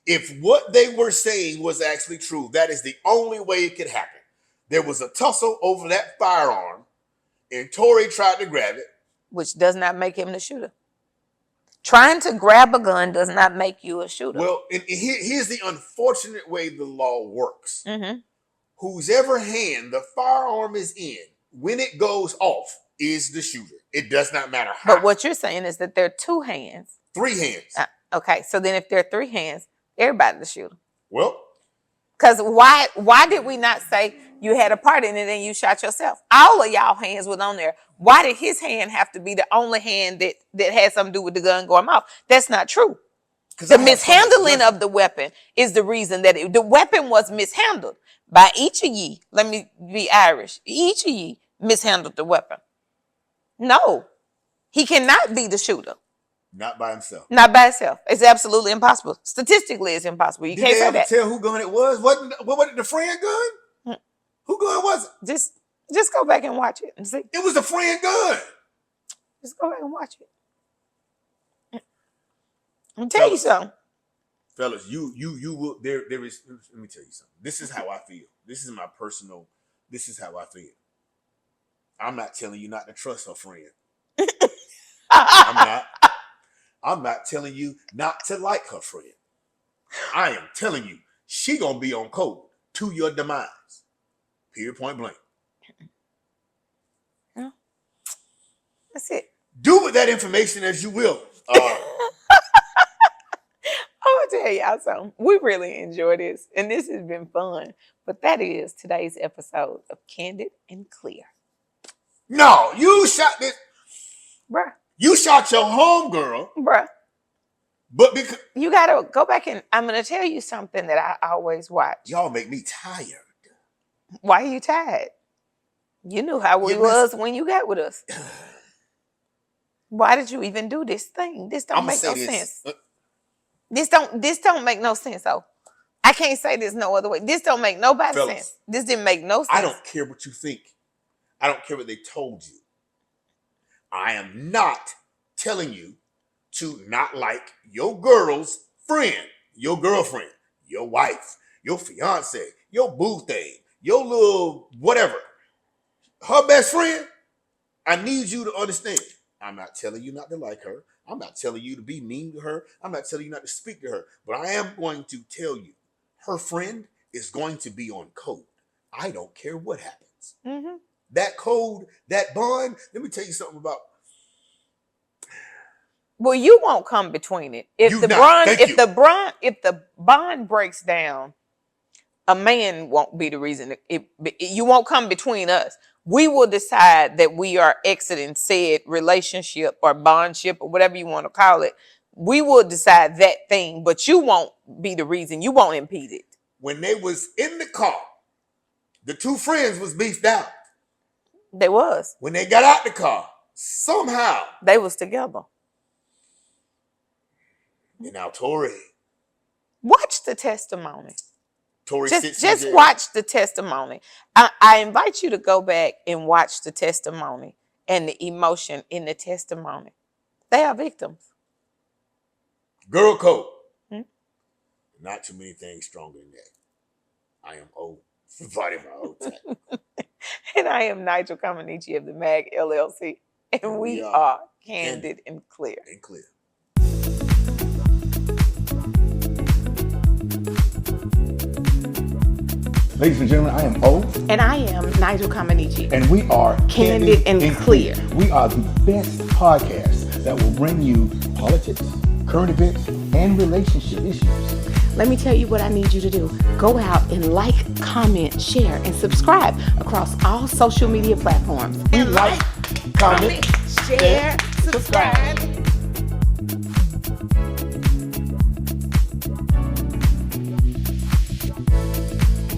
[SPEAKER 2] If what they were saying was actually true, that is the only way it could happen. There was a tussle over that firearm, and Tory tried to grab it.
[SPEAKER 1] Which does not make him the shooter. Trying to grab a gun does not make you a shooter.
[SPEAKER 2] Well, here's the unfortunate way the law works.
[SPEAKER 1] Mm-hmm.
[SPEAKER 2] Whosever hand the firearm is in, when it goes off, is the shooter. It does not matter how.
[SPEAKER 1] But what you're saying is that there are 2 hands.
[SPEAKER 2] 3 hands.
[SPEAKER 1] Okay, so then if there are 3 hands, everybody's the shooter.
[SPEAKER 2] Well,
[SPEAKER 1] because why did we not say you had a part in it and you shot yourself? All of y'all hands was on there. Why did his hand have to be the only hand that had something to do with the gun going off? That's not true. The mishandling of the weapon is the reason that the weapon was mishandled by each of ye. Let me be Irish. Each of ye mishandled the weapon. No, he cannot be the shooter.
[SPEAKER 2] Not by himself.
[SPEAKER 1] Not by himself. It's absolutely impossible. Statistically, it's impossible. You can't say that.
[SPEAKER 2] Did they ever tell who gun it was? What was it, the friend gun? Who gun was it?
[SPEAKER 1] Just go back and watch it and see.
[SPEAKER 2] It was a friend gun.
[SPEAKER 1] Just go back and watch it. I'll tell you something.
[SPEAKER 2] Fellas, you will there is, let me tell you something. This is how I feel. This is how I feel. I'm not telling you not to trust her friend. I'm not telling you not to like her friend. I am telling you, she gonna be on code to your demise. Period, point blank.
[SPEAKER 1] Yeah. That's it.
[SPEAKER 2] Do with that information as you will.
[SPEAKER 1] I'm gonna tell y'all something. We really enjoy this, and this has been fun. But that is today's episode of Candid and Clear.
[SPEAKER 2] No, you shot this.
[SPEAKER 1] Bruh.
[SPEAKER 2] You shot your homegirl.
[SPEAKER 1] Bruh.
[SPEAKER 2] But because
[SPEAKER 1] you gotta go back and I'm gonna tell you something that I always watch.
[SPEAKER 2] Y'all make me tired.
[SPEAKER 1] Why are you tired? You knew how we was when you got with us. Why did you even do this thing? This don't make no sense. This don't make no sense, though. I can't say this no other way. This don't make nobody sense. This didn't make no sense.
[SPEAKER 2] I don't care what you think. I don't care what they told you. I am not telling you to not like your girl's friend, your girlfriend, your wife, your fiance, your boo thing, your little whatever. Her best friend, I need you to understand. I'm not telling you not to like her. I'm not telling you to be mean to her. I'm not telling you not to speak to her. But I am going to tell you, her friend is going to be on code. I don't care what happens.
[SPEAKER 1] Mm-hmm.
[SPEAKER 2] That code, that bond, let me tell you something about.
[SPEAKER 1] Well, you won't come between it. If the bond breaks down, a man won't be the reason. You won't come between us. We will decide that we are exiting said relationship or bondship or whatever you want to call it. We will decide that thing, but you won't be the reason. You won't impede it.
[SPEAKER 2] When they was in the car, the 2 friends was beefed out.
[SPEAKER 1] They was.
[SPEAKER 2] When they got out the car, somehow
[SPEAKER 1] they was together.
[SPEAKER 2] And now Tory.
[SPEAKER 1] Watch the testimony.
[SPEAKER 2] Tory
[SPEAKER 1] just watch the testimony. I invite you to go back and watch the testimony and the emotion in the testimony. They are victims.
[SPEAKER 2] Girl code. Not too many things stronger than that. I am old. Fighting my old time.
[SPEAKER 1] And I am Nigeal Comaneci of the MAG LLC. And we are Candid and Clear.
[SPEAKER 2] And Clear.
[SPEAKER 3] Ladies and gentlemen, I am O.
[SPEAKER 1] And I am Nigeal Comaneci.
[SPEAKER 3] And we are
[SPEAKER 1] Candid and Clear.
[SPEAKER 3] We are the best podcast that will bring you politics, current events, and relationship issues.
[SPEAKER 1] Let me tell you what I need you to do. Go out and like, comment, share, and subscribe across all social media platforms.
[SPEAKER 3] Like, comment,
[SPEAKER 1] share, subscribe.